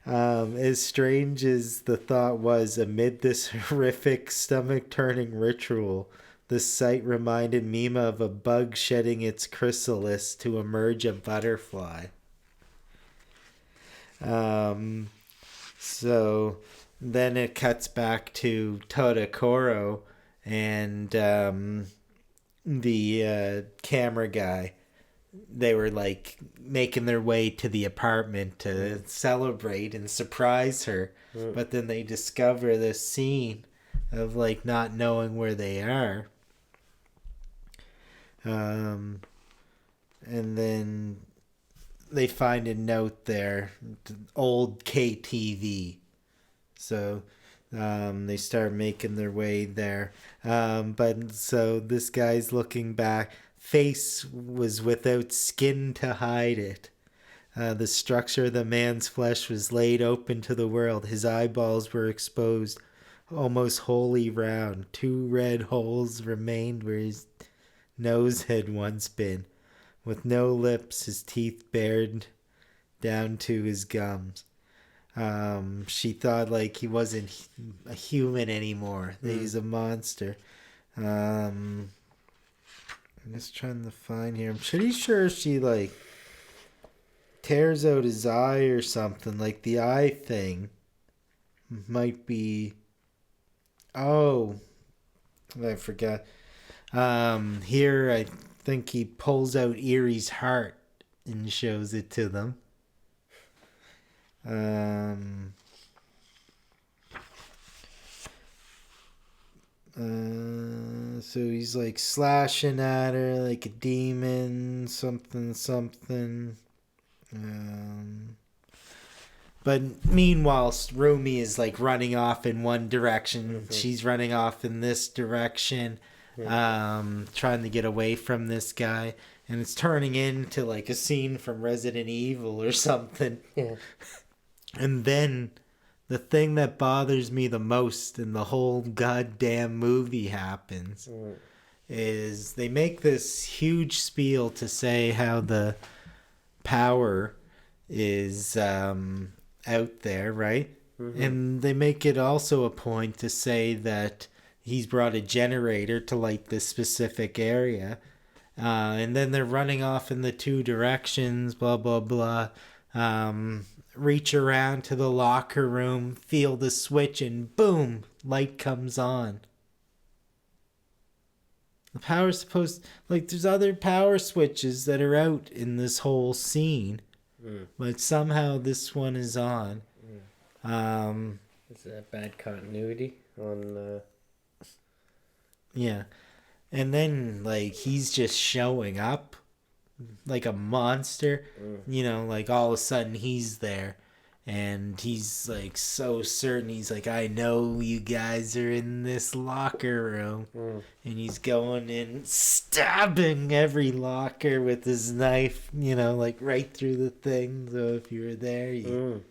As strange as the thought was, amid this horrific, stomach-turning ritual, the sight reminded Mima of a bug shedding its chrysalis to emerge a butterfly. So then it cuts back to Todokoro and the camera guy. They were like making their way to the apartment to celebrate and surprise her. But then they discover this scene of like not knowing where they are. And then they find a note there, old KTV. So they start making their way there. But so this guy's looking back. Face was without skin to hide it. The structure of the man's flesh was laid open to the world. His eyeballs were exposed, almost wholly round. 2 red holes remained where his nose had once been. With no lips, his teeth bared down to his gums. She thought like he wasn't a human anymore. That he's a monster. I'm just trying to find here. I'm pretty sure she like tears out his eye or something. Like the eye thing might be. Oh, I forgot. Here I think he pulls out Erie's heart and shows it to them. So he's like slashing at her like a demon, something. But meanwhile, Rumi is like running off in one direction. Mm-hmm. She's running off in this direction, trying to get away from this guy. And it's turning into like a scene from Resident Evil or something. Yeah. And then the thing that bothers me the most in the whole goddamn movie happens. Is they make this huge spiel to say how the power is out there, right? Mm-hmm. And they make it also a point to say that he's brought a generator to light this specific area. And then they're running off in the 2 directions, blah, blah, blah. Reach around to the locker room, feel the switch, and boom, light comes on. The power's supposed... Like, there's other power switches that are out in this whole scene. But somehow this one is on. Is that bad continuity on... Yeah. And then, like, he's just showing up like a monster. You know, like, all of a sudden he's there. And he's, like, so certain. He's like, I know you guys are in this locker room. And he's going in, stabbing every locker with his knife, you know, like, right through the thing. So if you were there, you...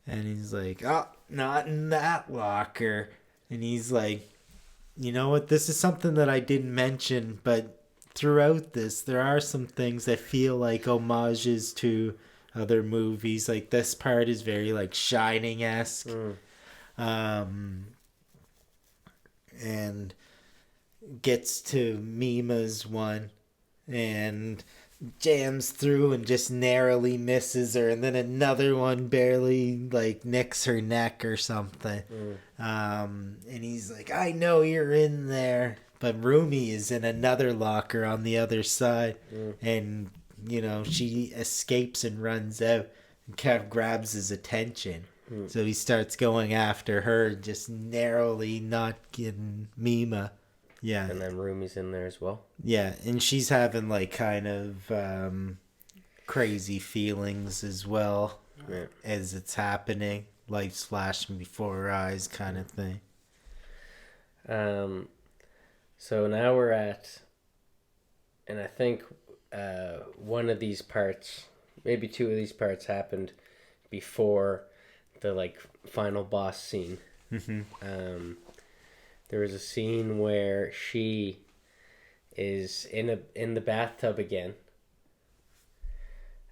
And he's like, oh, not in that locker. And he's like, you know what? This is something that I didn't mention, but throughout this, there are some things that feel like homages to other movies. Like, this part is very, like, Shining-esque. And gets to Mima's one and jams through and just narrowly misses her, and then another one barely like nicks her neck or something. And he's like, I know you're in there, but Rumi is in another locker on the other side. And you know, she escapes and runs out, and Kev grabs his attention. So he starts going after her, just narrowly not getting Mima. Yeah. And then Rumi's in there as well. Yeah, and she's having like kind of crazy feelings as well as it's happening. Lights flashing before her eyes kind of thing. So now we're at, and I think one of these parts, maybe 2 of these parts happened before the like final boss scene. There was a scene where she is in the bathtub again,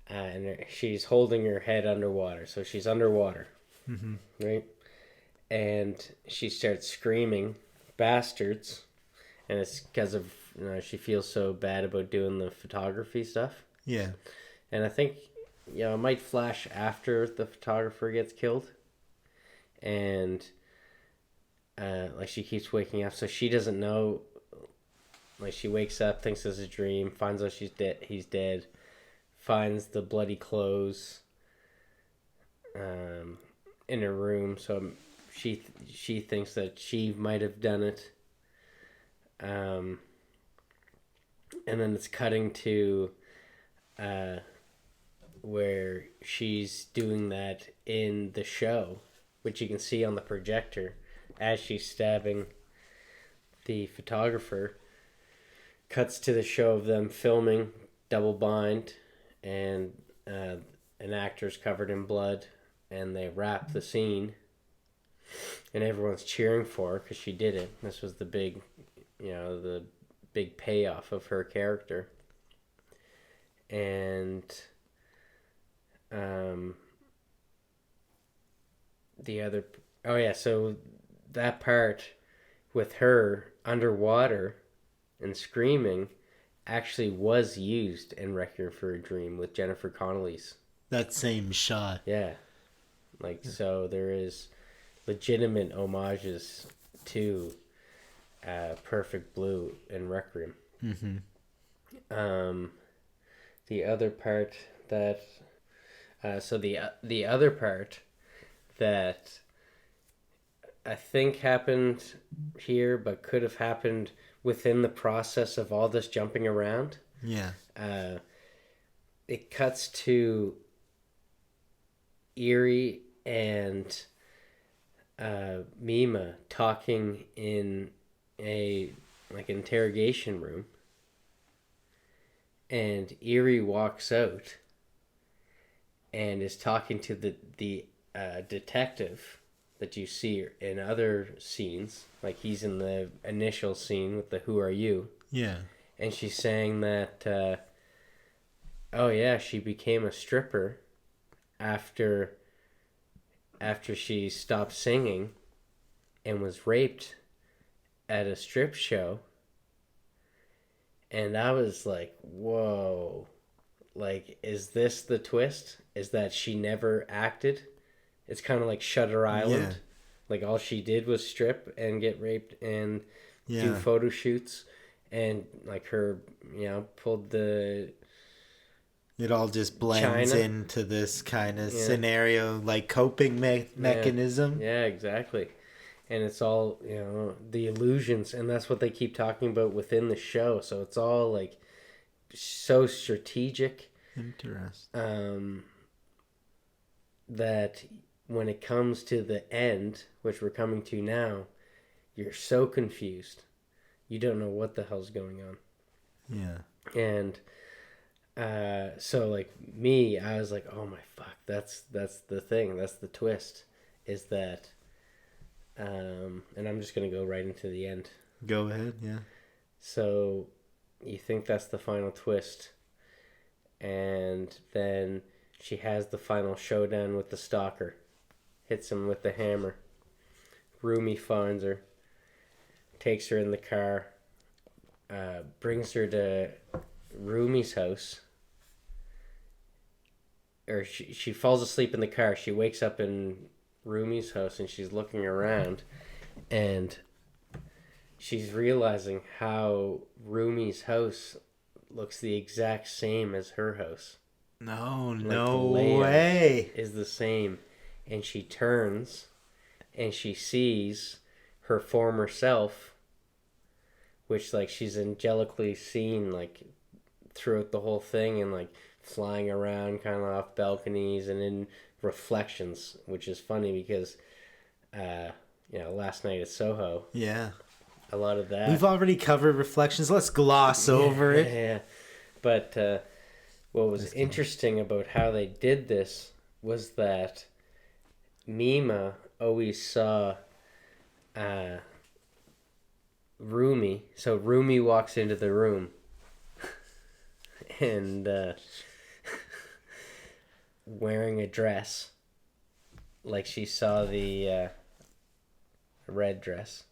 and she's holding her head underwater. So she's underwater, right? And she starts screaming, "Bastards!" And it's because of she feels so bad about doing the photography stuff. Yeah. And I think it might flash after the photographer gets killed, and like she keeps waking up, so she doesn't know. Like she wakes up, thinks it's a dream, finds out he's dead, finds the bloody clothes in her room. So she thinks that she might have done it. And then it's cutting to where she's doing that in the show, which you can see on the projector as she's stabbing the photographer. Cuts to the show of them filming double bind, and an actor's covered in blood, and they wrap the scene, and everyone's cheering for her because she did it. This was the big payoff of her character. And so that part with her underwater and screaming actually was used in Requiem for a Dream with Jennifer Connelly's. That same shot. Yeah. So there is legitimate homages to Perfect Blue and Requiem. The other part that the other part that I think happened here but could have happened within the process of all this jumping around. Yeah. It cuts to Eerie and Mima talking in a interrogation room, and Eerie walks out and is talking to the detective that you see in other scenes. Like he's in the initial scene with the "Who are you?" Yeah. And she's saying that she became a stripper after she stopped singing and was raped at a strip show. And I was like, whoa. Like, is this the twist? Is that she never acted? It's kind of like Shutter Island. Yeah. Like, all she did was strip and get raped and do photo shoots. And, like, her, pulled the... It all just blends into this kind of scenario, like coping mechanism. Yeah, exactly. And it's all, the illusions. And that's what they keep talking about within the show. So it's all, like, so strategic. Interesting. That when it comes to the end, which we're coming to now, you're so confused. You don't know what the hell's going on. Yeah. And so like me, I was like, oh my fuck, that's the thing, that's the twist, is that and I'm just gonna go right into the end. Go ahead. Yeah. So you think that's the final twist, and then she has the final showdown with the stalker, hits him with the hammer. Rumi finds her, takes her in the car, brings her to Rumi's house. Or she falls asleep in the car. She wakes up in Rumi's house and she's looking around, and she's realizing how Rumi's house looks the exact same as her house. No way. Is the same. And she turns and she sees her former self, which like she's angelically seen like throughout the whole thing, and like flying around kind of off balconies and in reflections, which is funny because Last Night at Soho, a lot of that we've already covered reflections. Let's gloss over it. But what was interesting about how they did this was that Mima always saw Rumi. So Rumi walks into the room and wearing a dress, like she saw the red dress,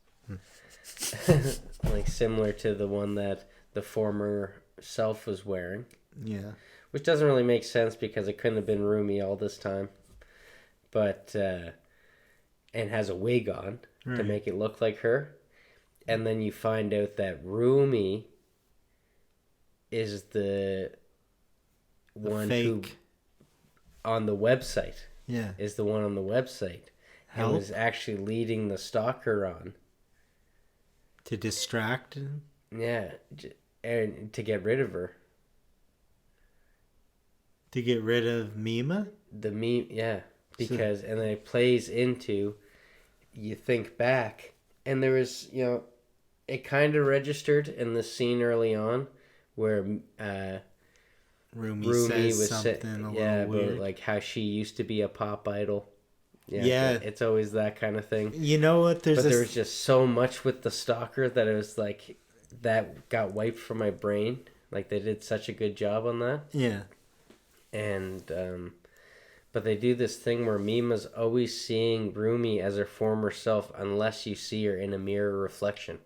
like similar to the one that the former self was wearing. Yeah. Which doesn't really make sense because it couldn't have been Rumi all this time. But, and has a wig on to make it look like her. And then you find out that Rumi is the one who, on the website. Yeah. Is the one on the website. And was actually leading the stalker on. To distract him? Yeah. And to get rid of her. To get rid of Mima? Yeah. Because, and then it plays into, you think back, and there was, it kind of registered in the scene early on where Rumi was something about like how she used to be a pop idol. Yeah. It's always that kind of thing. You know what? There was just so much with the stalker that it was like, that got wiped from my brain. Like, they did such a good job on that. Yeah. And, but they do this thing where Mima's always seeing Rumi as her former self unless you see her in a mirror reflection.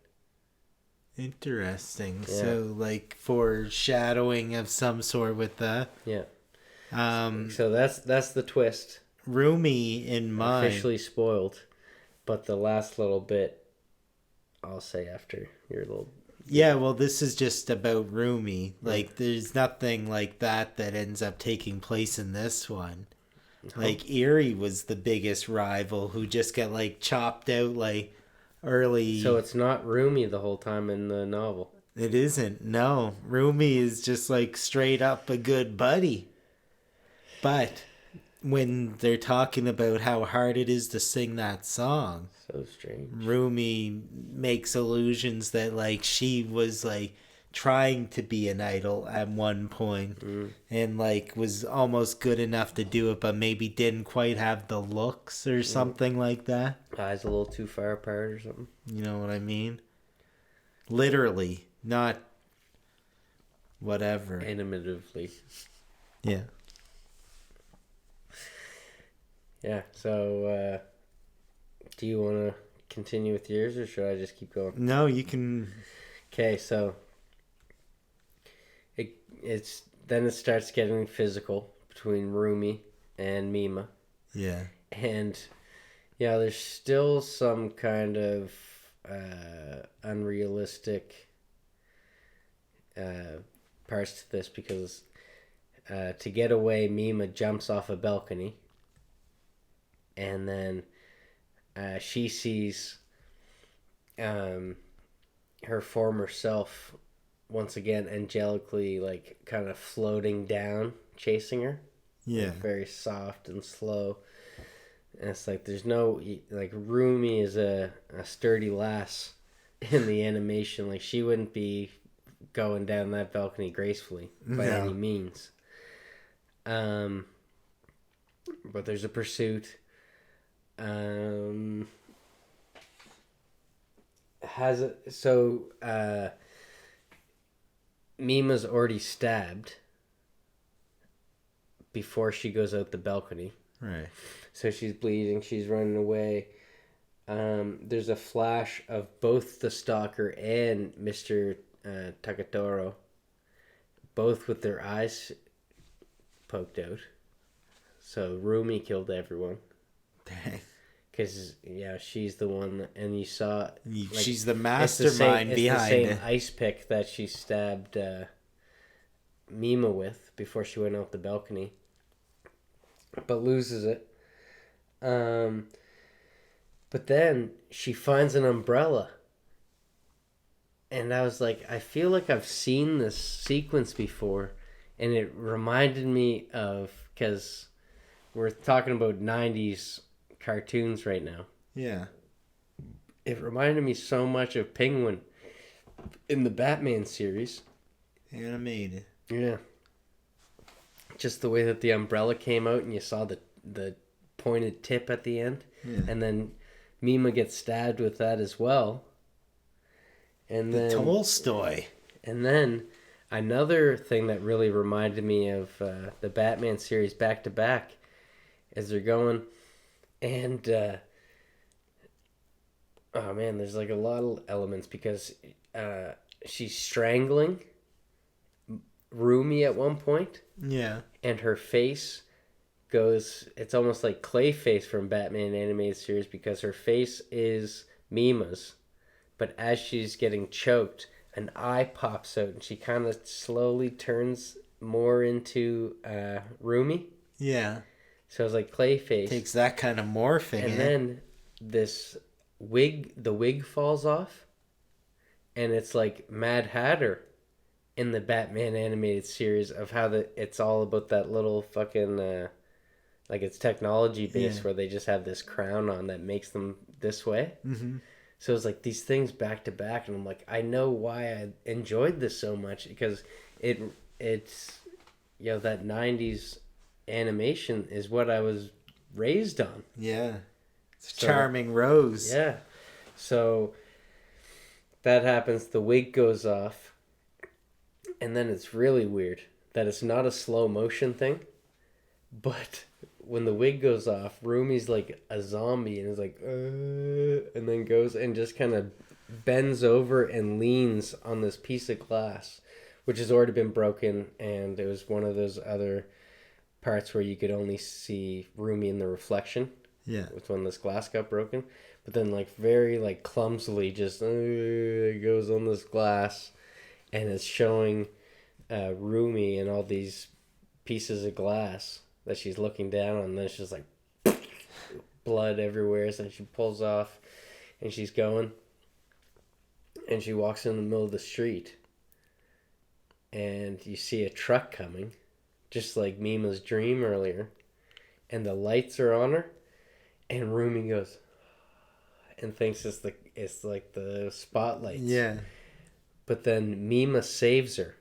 Interesting. Yeah. So, like, foreshadowing of some sort with that. Yeah. So that's the twist. Rumi in mine. Officially spoiled. But the last little bit, I'll say after your little... Yeah, well, this is just about Rumi. Like, there's nothing like that ends up taking place in this one. No. Like, Eerie was the biggest rival who just got, like, chopped out, like, early. So it's not Rumi the whole time in the novel? It isn't, no. Rumi is just, like, straight up a good buddy. But when they're talking about how hard it is to sing that song... So strange. Rumi makes allusions that, like, she was, like, trying to be an idol at one point and, like, was almost good enough to do it, but maybe didn't quite have the looks or something like that. Eyes a little too far apart or something. You know what I mean? Literally, not whatever. Animatively. Yeah. Yeah, so, do you want to continue with yours, or should I just keep going? No, you can. Okay, so it starts getting physical between Rumi and Mima. Yeah. And yeah, there's still some kind of unrealistic parts to this because to get away, Mima jumps off a balcony, and then she sees her former self once again angelically, like, kind of floating down, chasing her. Yeah. Like, very soft and slow. And it's like there's no, like, Rumi is a sturdy lass in the animation. Like, she wouldn't be going down that balcony gracefully by any means. But there's a pursuit. Mima's already stabbed before she goes out the balcony. Right. So she's bleeding, she's running away. There's a flash of both the stalker and Mr. Takatoro, both with their eyes poked out. So Rumi killed everyone. Dang. Because, yeah, she's the one, and you saw... Like, she's the mastermind behind it. It's the same ice pick that she stabbed Mima with before she went out the balcony. But loses it. But then she finds an umbrella. And I was like, I feel like I've seen this sequence before. And it reminded me of... Because we're talking about 90s... cartoons right now. Yeah. It reminded me so much of Penguin in the Batman series. Animated. Yeah. Just the way that the umbrella came out and you saw the pointed tip at the end. Yeah. And then Mima gets stabbed with that as well. And then Tolstoy. And then Another thing that really reminded me of the Batman series back to back is they're going and oh man, there's like a lot of elements because she's strangling Rumi at one point, Yeah. and her face goes. It's almost like Clayface from Batman animated series because her face is Mima's, but as she's getting choked, an eye pops out and she kind of slowly turns more into Rumi. Yeah. So it's like Clayface. Takes that kind of morphing. And then the wig falls off, and it's like Mad Hatter in the Batman animated series of how it's all about that little fucking like it's technology based where they just have this crown on that makes them this way. Mm-hmm. So it's like these things back to back, and I'm like, I know why I enjoyed this so much because it's that 90s animation is what I was raised on. Yeah. It's Charming Rose. Yeah. So that happens, the wig goes off, and then it's really weird that it's not a slow motion thing, but when the wig goes off, Rumi's like a zombie and is like, and then goes and just kind of bends over and leans on this piece of glass, which has already been broken, and it was one of those other parts where you could only see Rumi in the reflection. Yeah. With when this glass got broken. But then like very like clumsily just goes on this glass, and it's showing Rumi and all these pieces of glass that she's looking down on, and then it's just like blood everywhere. So she pulls off and she's going, and she walks in the middle of the street, and you see a truck coming, just like Mima's dream earlier, and the lights are on her, and Rumi goes and thinks it's like the spotlights. Yeah. But then Mima saves her,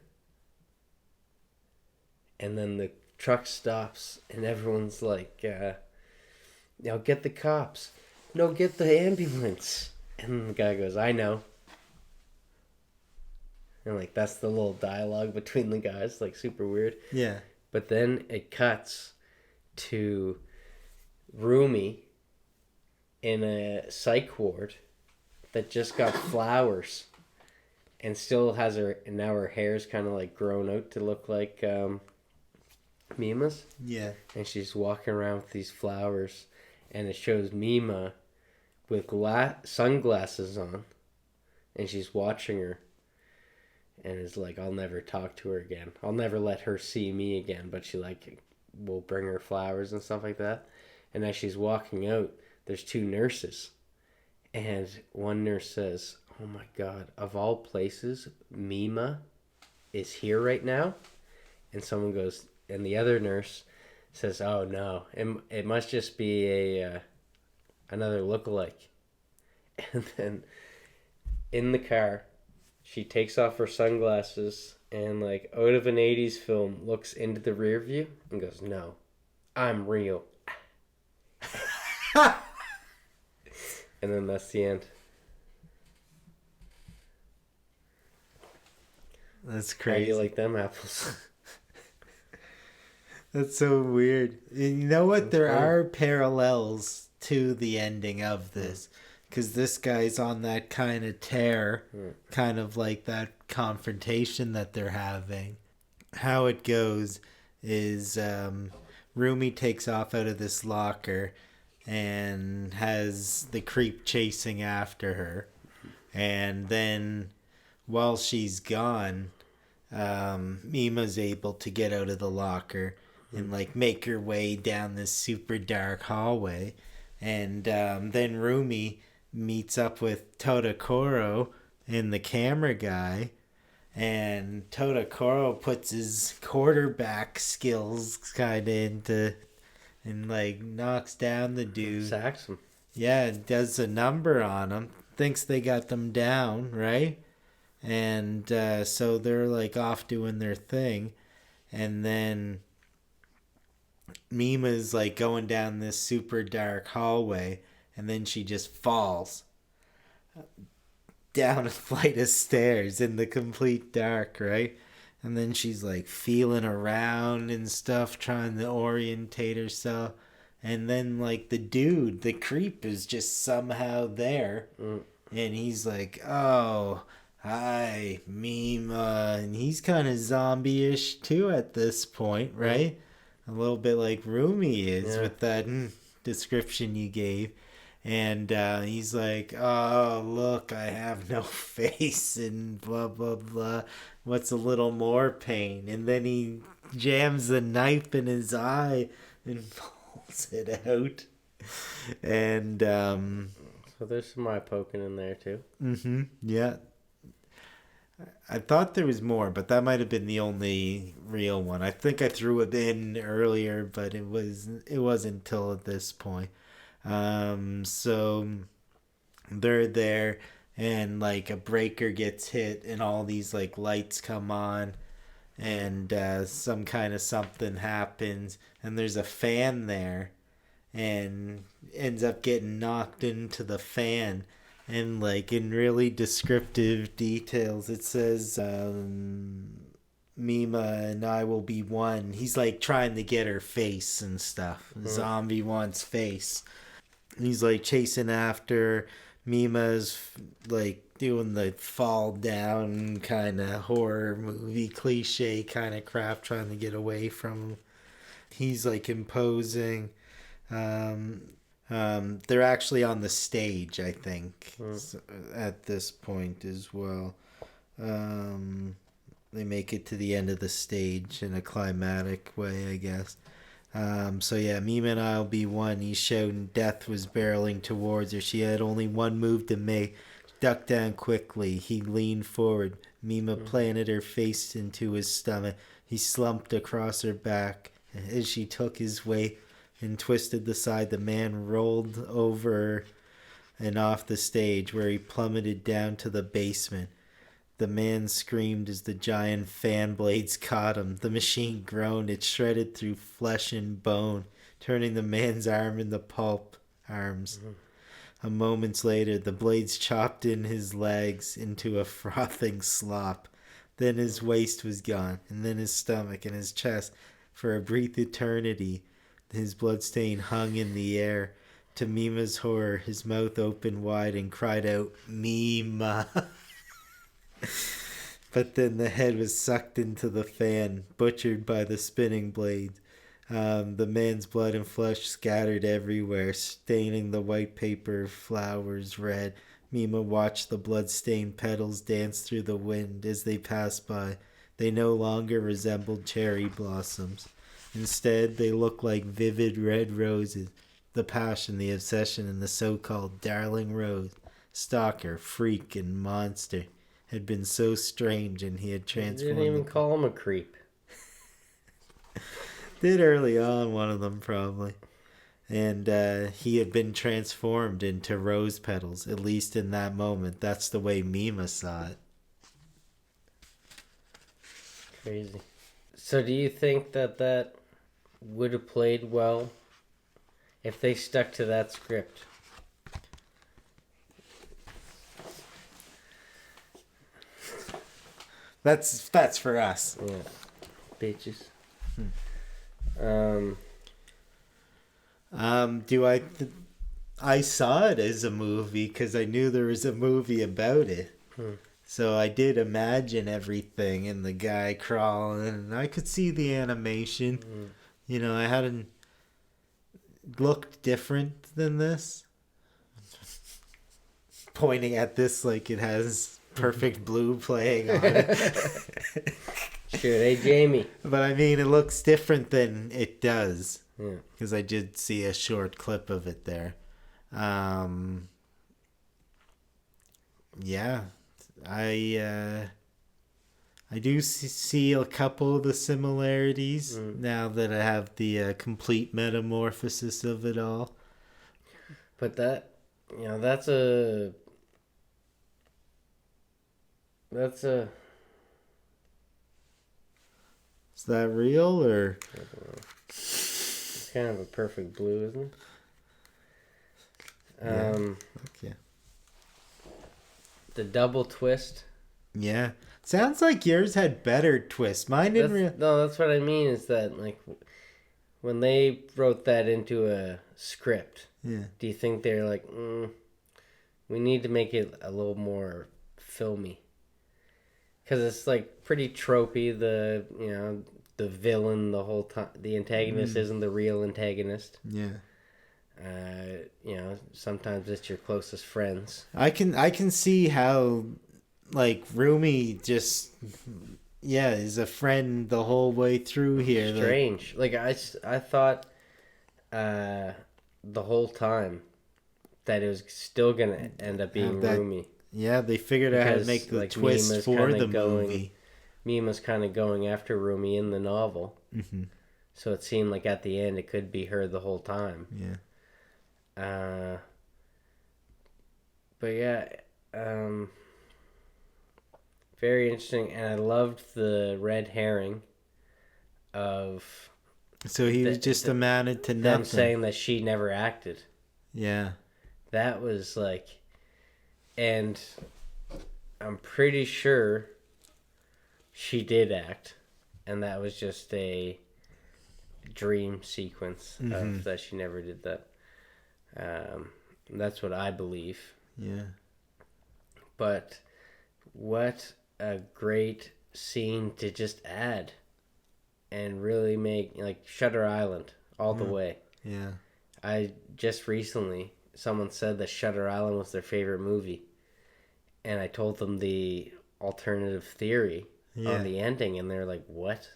and then the truck stops, and everyone's like, "Now get the cops! No, get the ambulance!" And the guy goes, "I know." And like that's the little dialogue between the guys, like super weird. Yeah. But then it cuts to Rumi in a psych ward that just got flowers and still has and now her hair's kind of like grown out to look like Mima's. Yeah. And she's walking around with these flowers, and it shows Mima with sunglasses on, and she's watching her, and is like, I'll never talk to her again. I'll never let her see me again, but she like will bring her flowers and stuff like that. And as she's walking out, there's two nurses, and one nurse says, "Oh my God, of all places, Mima is here right now." And someone goes, and the other nurse says, "Oh no, it must just be another lookalike." And then in the car, she takes off her sunglasses and like out of an 80s film looks into the rear view and goes, "No, I'm real." And then that's the end. That's How crazy. do you like them apples? That's so weird. And you know what? That's There funny. are parallels to the ending of this. Because this guy's on that kind of tear. Kind of like that confrontation that they're having. How it goes is Rumi takes off out of this locker and has the creep chasing after her. And then while she's gone, Mima's able to get out of the locker and like make her way down this super dark hallway. And then Rumi meets up with Todokoro and the camera guy. And Todokoro puts his quarterback skills kind of into, and like knocks down the dude. Sacks him. Yeah, does a number on him. Thinks they got them down, right? And so they're like off doing their thing. And then Mima's like going down this super dark hallway. And then she just falls down a flight of stairs in the complete dark, right? And then she's like feeling around and stuff, trying to orientate herself. And then like the creep is just somehow there. And he's like, oh, hi, Mima. And he's kind of zombie-ish too at this point, right? A little bit like Rumi is with that description you gave. And he's like, oh, look, I have no face and blah, blah, blah. What's a little more pain? And then he jams the knife in his eye and pulls it out. And so there's some eye poking in there too. Yeah. I thought there was more, but that might have been the only real one. I think I threw it in earlier, but it wasn't until at this point. So they're there, and like a breaker gets hit, and all these like lights come on, and some kind of something happens, and there's a fan there, and ends up getting knocked into the fan. And like in really descriptive details, it says Mima and I will be one. He's like trying to get her face and stuff. The zombie wants face. And he's like chasing after. Mima's like doing the fall down kind of horror movie cliche kind of crap, trying to get away from him. He's like imposing. They're actually on the stage, I think, at this point as well. They make it to the end of the stage in a climatic way, I guess. So yeah, Mima and I'll be one. He's shouting death was barreling towards her. She had only one move to make. Ducked down quickly. He leaned forward. Mima planted her face into his stomach. He slumped across her back. As she took his weight and twisted the side, the man rolled over and off the stage, where he plummeted down to the basement. The man screamed as the giant fan blades caught him. The machine groaned. It shredded through flesh and bone, turning the man's arm into pulp arms. A moment later, the blades chopped in his legs into a frothing slop. Then his waist was gone, and then his stomach and his chest. For a brief eternity, his bloodstain hung in the air. To Mima's horror, his mouth opened wide and cried out, Mima. But then the head was sucked into the fan, butchered by the spinning blades. The man's blood and flesh scattered everywhere, staining the white paper flowers red. Mima watched the blood-stained petals dance through the wind as they passed by. They no longer resembled cherry blossoms. Instead, they looked like vivid red roses. The passion, the obsession, and the so-called darling rose, stalker, freak, and monster had been so strange, and he had transformed. You didn't even call him a creep. Did early on, one of them probably. And he had been transformed into rose petals, at least in that moment. That's the way Mima saw it. Crazy. So do you think that would have played well if they stuck to that script? That's for us. Yeah. Bitches. I saw it as a movie because I knew there was a movie about it. So I did imagine everything and the guy crawling, and I could see the animation. You know, I hadn't looked different than this. Pointing at this like it has Perfect Blue playing on it. Sure, hey Jamie. But I mean, it looks different than it does. Yeah. Because I did see a short clip of it there. Yeah. I do see a couple of the similarities now that I have the complete metamorphosis of it all. But that, you know, that's a... Is that real or? I don't know. It's kind of a Perfect Blue, isn't it? Okay. The double twist Yeah. Sounds like yours had better twists. Mine didn't No, that's what I mean is that, like, when they wrote that into a script, Yeah. do you think they're like, we need to make it a little more filmy? Because it's, like, pretty tropey, the villain the whole time. The antagonist isn't the real antagonist. Yeah. Sometimes it's your closest friends. I can see how, like, Rumi just, is a friend the whole way through here. Strange. Like, I thought the whole time that it was still going to end up being Rumi. Yeah, they figured out how to make the twist for the movie. Mima's kind of going after Rumi in the novel. Mm-hmm. So it seemed like at the end it could be her the whole time. Yeah. But yeah, very interesting, and I loved the red herring of. So he was just amounted to nothing. Them saying that she never acted. Yeah. That was like, and I'm pretty sure she did act, and that was just a dream sequence of that she never did that. That's what I believe. Yeah. But what a great scene to just add and really make, like, Shutter Island all the way. Yeah. I just recently, someone said that Shutter Island was their favorite movie. And I told them the alternative theory on the ending, and they're like, what?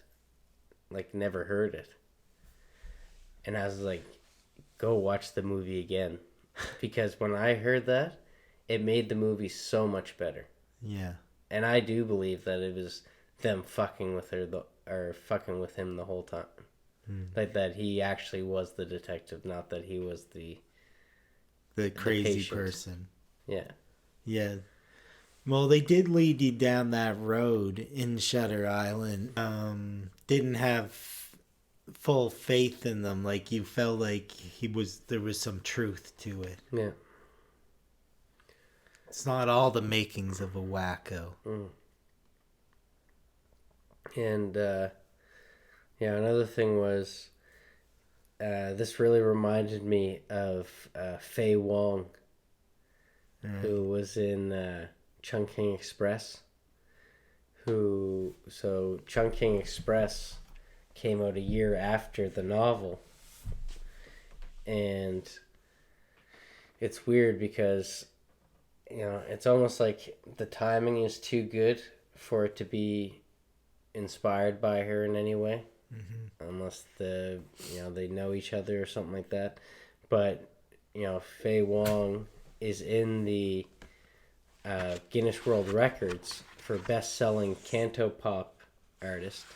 Like, never heard it. And I was like, go watch the movie again. Because when I heard that, it made the movie so much better. Yeah. And I do believe that it was them fucking with her, or fucking with him the whole time. Like, that he actually was the detective, not that he was the crazy person. Yeah. Yeah. Well, they did lead you down that road in Shutter Island. Didn't have full faith in them. Like, you felt like there was some truth to it. Yeah. It's not all the makings of a wacko. And another thing was, this really reminded me of Faye Wong, who was in Chungking Express. Chungking Express came out a year after the novel, and it's weird because, it's almost like the timing is too good for it to be inspired by her in any way, unless they know each other or something like that. But Faye Wong is in the Guinness World Records for best-selling cantopop artist.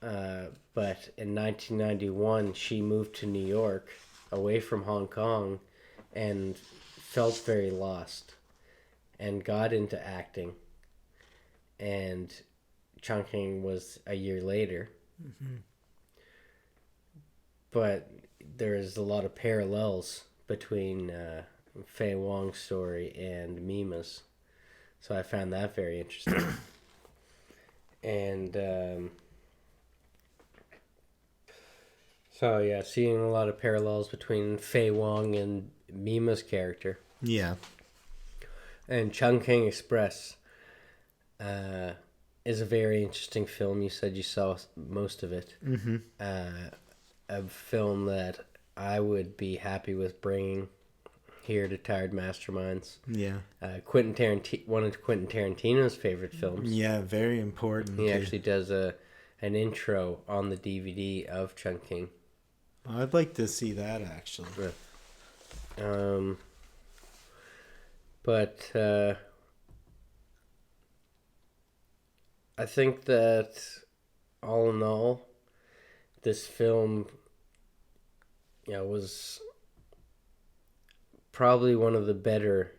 But in 1991, she moved to New York, away from Hong Kong, and felt very lost, and got into acting. And Chungking was a year later. But there's a lot of parallels between Faye Wong's story and Mima's. So I found that very interesting. And seeing a lot of parallels between Faye Wong and Mima's character. Yeah. And Chungking Express is a very interesting film. You said you saw most of it. A film that I would be happy with bringing here to Tired Masterminds. Yeah. One of Quentin Tarantino's favorite films. Yeah, very important. He actually does an intro on the DVD of Chungking. I'd like to see that, actually. But I think that all in all, this film, was probably one of the better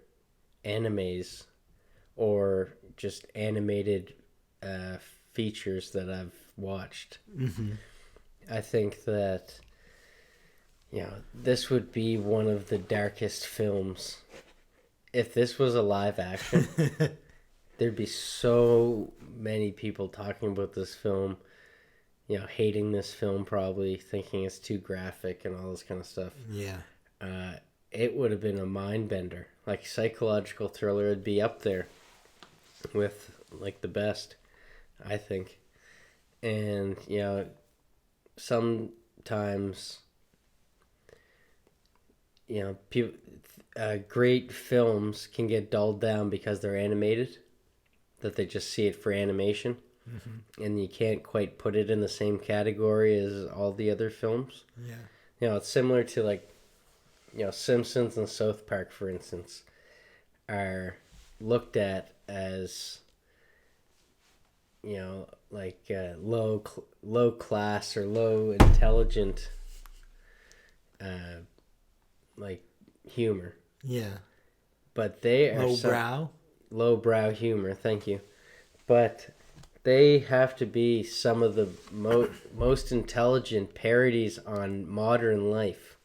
animes or just animated features that I've watched. I think that this would be one of the darkest films. If this was a live action, there'd be so many people talking about this film, hating this film, probably thinking it's too graphic and all this kind of stuff. Yeah. It would have been a mind bender. Like, psychological thriller would be up there with like the best, I think. And sometimes people, great films can get dulled down because they're animated, that they just see it for animation. Mm-hmm. And you can't quite put it in the same category as all the other films. Yeah. It's similar to like Simpsons and South Park, for instance, are looked at as like low class or low intelligent like humor. Yeah. But they are lowbrow humor, thank you. But they have to be some of the most intelligent parodies on modern life.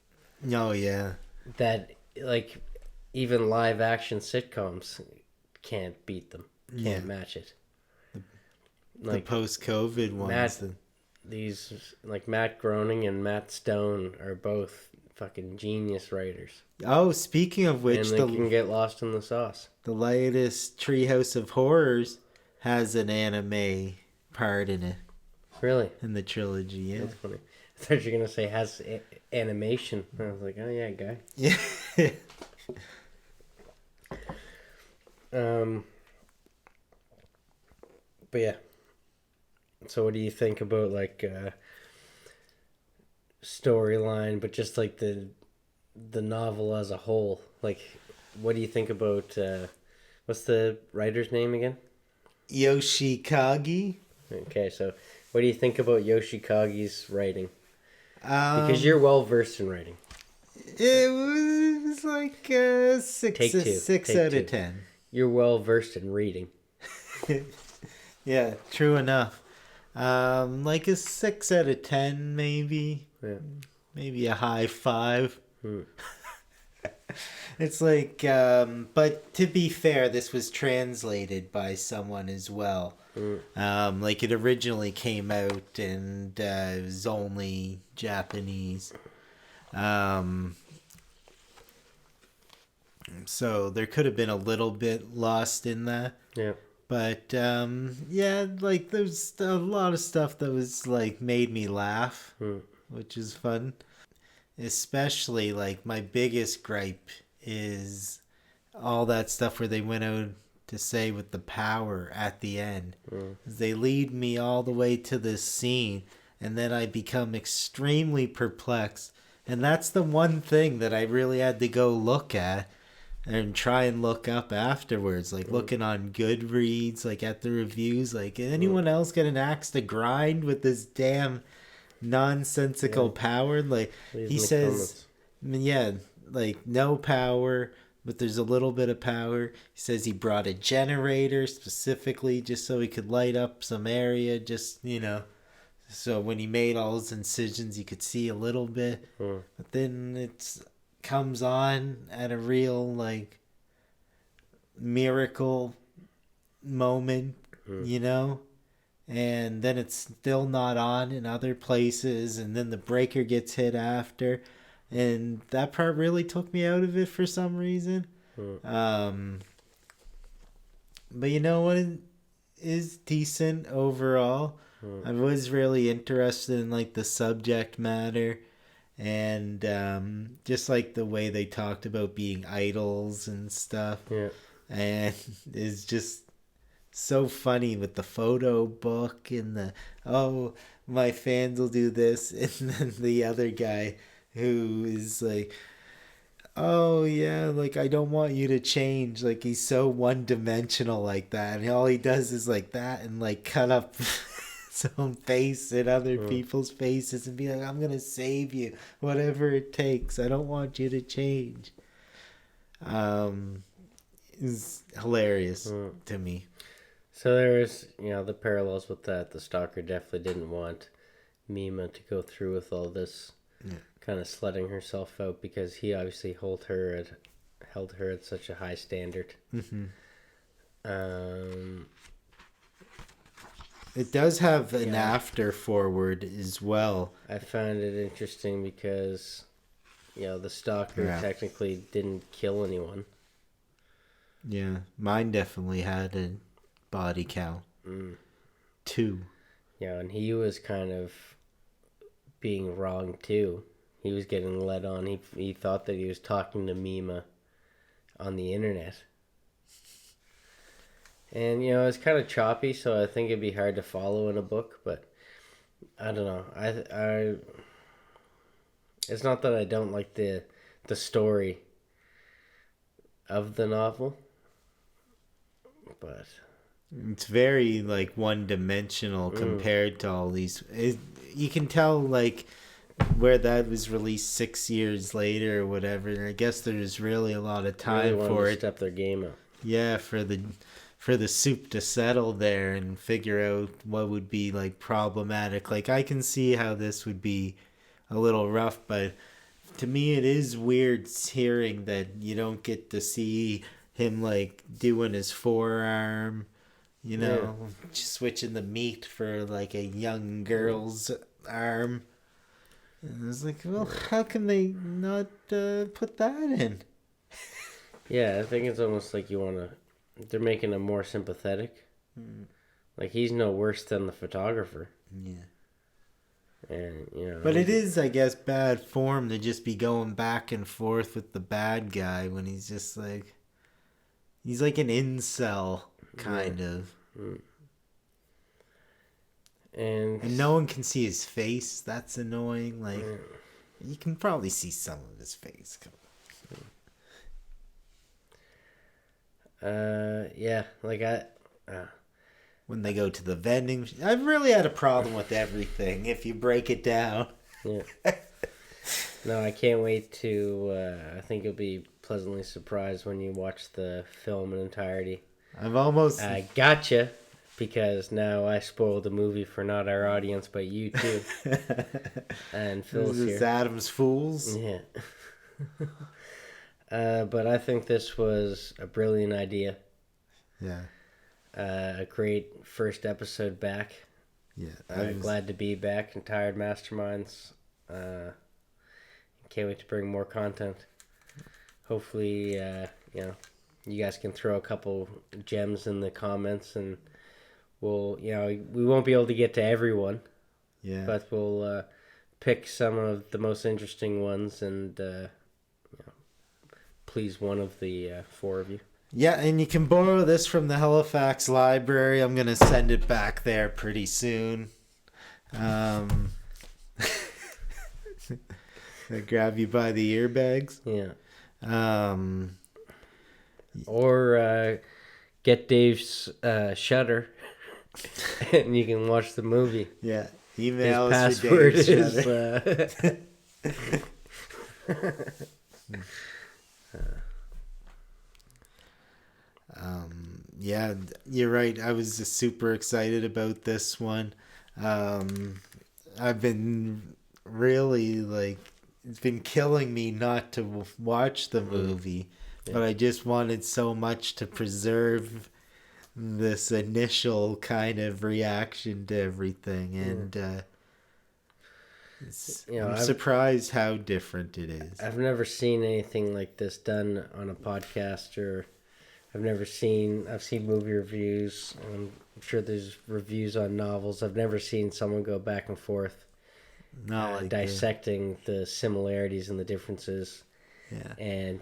Oh, yeah. That, like, even live action sitcoms can't beat them. Can't match it. Like, the post-COVID ones. These, like, Matt Groening and Matt Stone are both fucking genius writers. Oh, speaking of which, and they can get lost in the sauce. The latest Treehouse of Horrors has an anime part in it. Really? In the trilogy, yeah. That's funny. I thought you were going to say has animation. I was like, oh yeah, guy. Yeah. But yeah. So what do you think about like storyline, but just like the novel as a whole? Like, what do you think about what's the writer's name again? Yoshikage. Okay, so what do you think about Yoshikage's writing? Because you're well versed in writing. It was like a 6 out of 10. You're well versed in reading. Yeah, true enough. Like a 6 out of 10, maybe. Yeah. Maybe a high 5. It's like, but to be fair, this was translated by someone as well. Like it originally came out and it was only Japanese. So there could have been a little bit lost in that. Yeah. But yeah, like there's a lot of stuff that was like made me laugh, which is fun. Especially like my biggest gripe is all that stuff where they went out to say with the power at the end. They lead me all the way to this scene and then I become extremely perplexed. And that's the one thing that I really had to go look at and try and look up afterwards, like looking on Goodreads, like at the reviews, like anyone else get an axe to grind with this damn nonsensical power? Like he says, yeah, like no power, but there's a little bit of power. He says he brought a generator specifically just so he could light up some area, just so when he made all his incisions you could see a little bit. But then it's comes on at a real like miracle moment, and then it's still not on in other places, and then the breaker gets hit after, and that part really took me out of it for some reason. But you know what is decent overall? I was really interested in like the subject matter. And just like the way they talked about being idols and stuff. Yeah. And it's just so funny with the photo book and my fans will do this. And then the other guy who is like, oh yeah, like I don't want you to change. Like he's so one-dimensional like that. And all he does is like that and like cut up his own face and other people's faces and be like, I'm gonna save you whatever it takes, I don't want you to change. It's hilarious to me. So there's the parallels with that. The stalker definitely didn't want Mima to go through with all this kind of slutting herself out because he obviously held her at such a high standard. It does have an after forward as well. I found it interesting because, the stalker technically didn't kill anyone. Yeah, mine definitely had a body count. 2. Yeah, and he was kind of being wrong too. He was getting led on. He thought that he was talking to Mima on the internet. And, it's kind of choppy, so I think it'd be hard to follow in a book, but I don't know. I it's not that I don't like the story of the novel, but it's very, like, one-dimensional compared to all these. You can tell, like, where that was released 6 years later or whatever. And I guess there's really a lot of time for it. Step their game up. Yeah, for the soup to settle there and figure out what would be, like, problematic. Like, I can see how this would be a little rough, but to me it is weird hearing that you don't get to see him, like, doing his forearm, just switching the meat for, like, a young girl's arm. And I was like, well, how can they not put that in? Yeah, I think it's almost like they're making him more sympathetic. Like, he's no worse than the photographer. Yeah. And, But it is, I guess, bad form to just be going back and forth with the bad guy when he's just like... He's like an incel, kind of. And no one can see his face. That's annoying. Like, you can probably see some of his face. Yeah, like when they go to the vending... I've really had a problem with everything, if you break it down. Yeah. No, I can't wait to... I think you'll be pleasantly surprised when you watch the film in entirety. I've almost... I gotcha, because now I spoiled the movie for not our audience, but you too. And Phil's here. This is Adam's Fools. Yeah. But I think this was a brilliant idea. Yeah. A great first episode back. Yeah. I'm glad to be back in Tired Masterminds. Can't wait to bring more content. Hopefully, you guys can throw a couple gems in the comments, and we won't be able to get to everyone. Yeah. But we'll pick some of the most interesting ones and please one of the 4 of you. Yeah, and you can borrow this from the Halifax Library. I'm going to send it back there pretty soon. I grab you by the ear bags. Yeah. Or get Dave's Shutter, and you can watch the movie. Yeah. Email his us password Dave's is... Yeah, you're right. I was just super excited about this one. I've been really, like, it's been killing me not to watch the movie, but I just wanted so much to preserve this initial kind of reaction to everything, and I'm surprised how different it is. I've never seen anything like this done on a podcast, or I've seen movie reviews. I'm sure there's reviews on novels. I've never seen someone go back and forth dissecting the similarities and the differences. Yeah. And,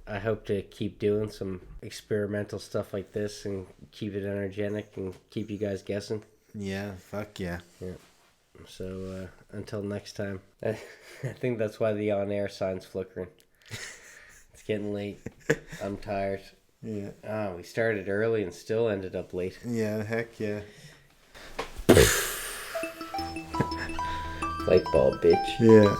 I hope to keep doing some experimental stuff like this and keep it energetic and keep you guys guessing. Yeah, fuck yeah. Yeah. So, until next time. I think that's why the on-air sign's flickering. It's getting late. I'm tired. Yeah. We started early and still ended up late. Yeah, heck yeah. Light bulb, bitch. Yeah.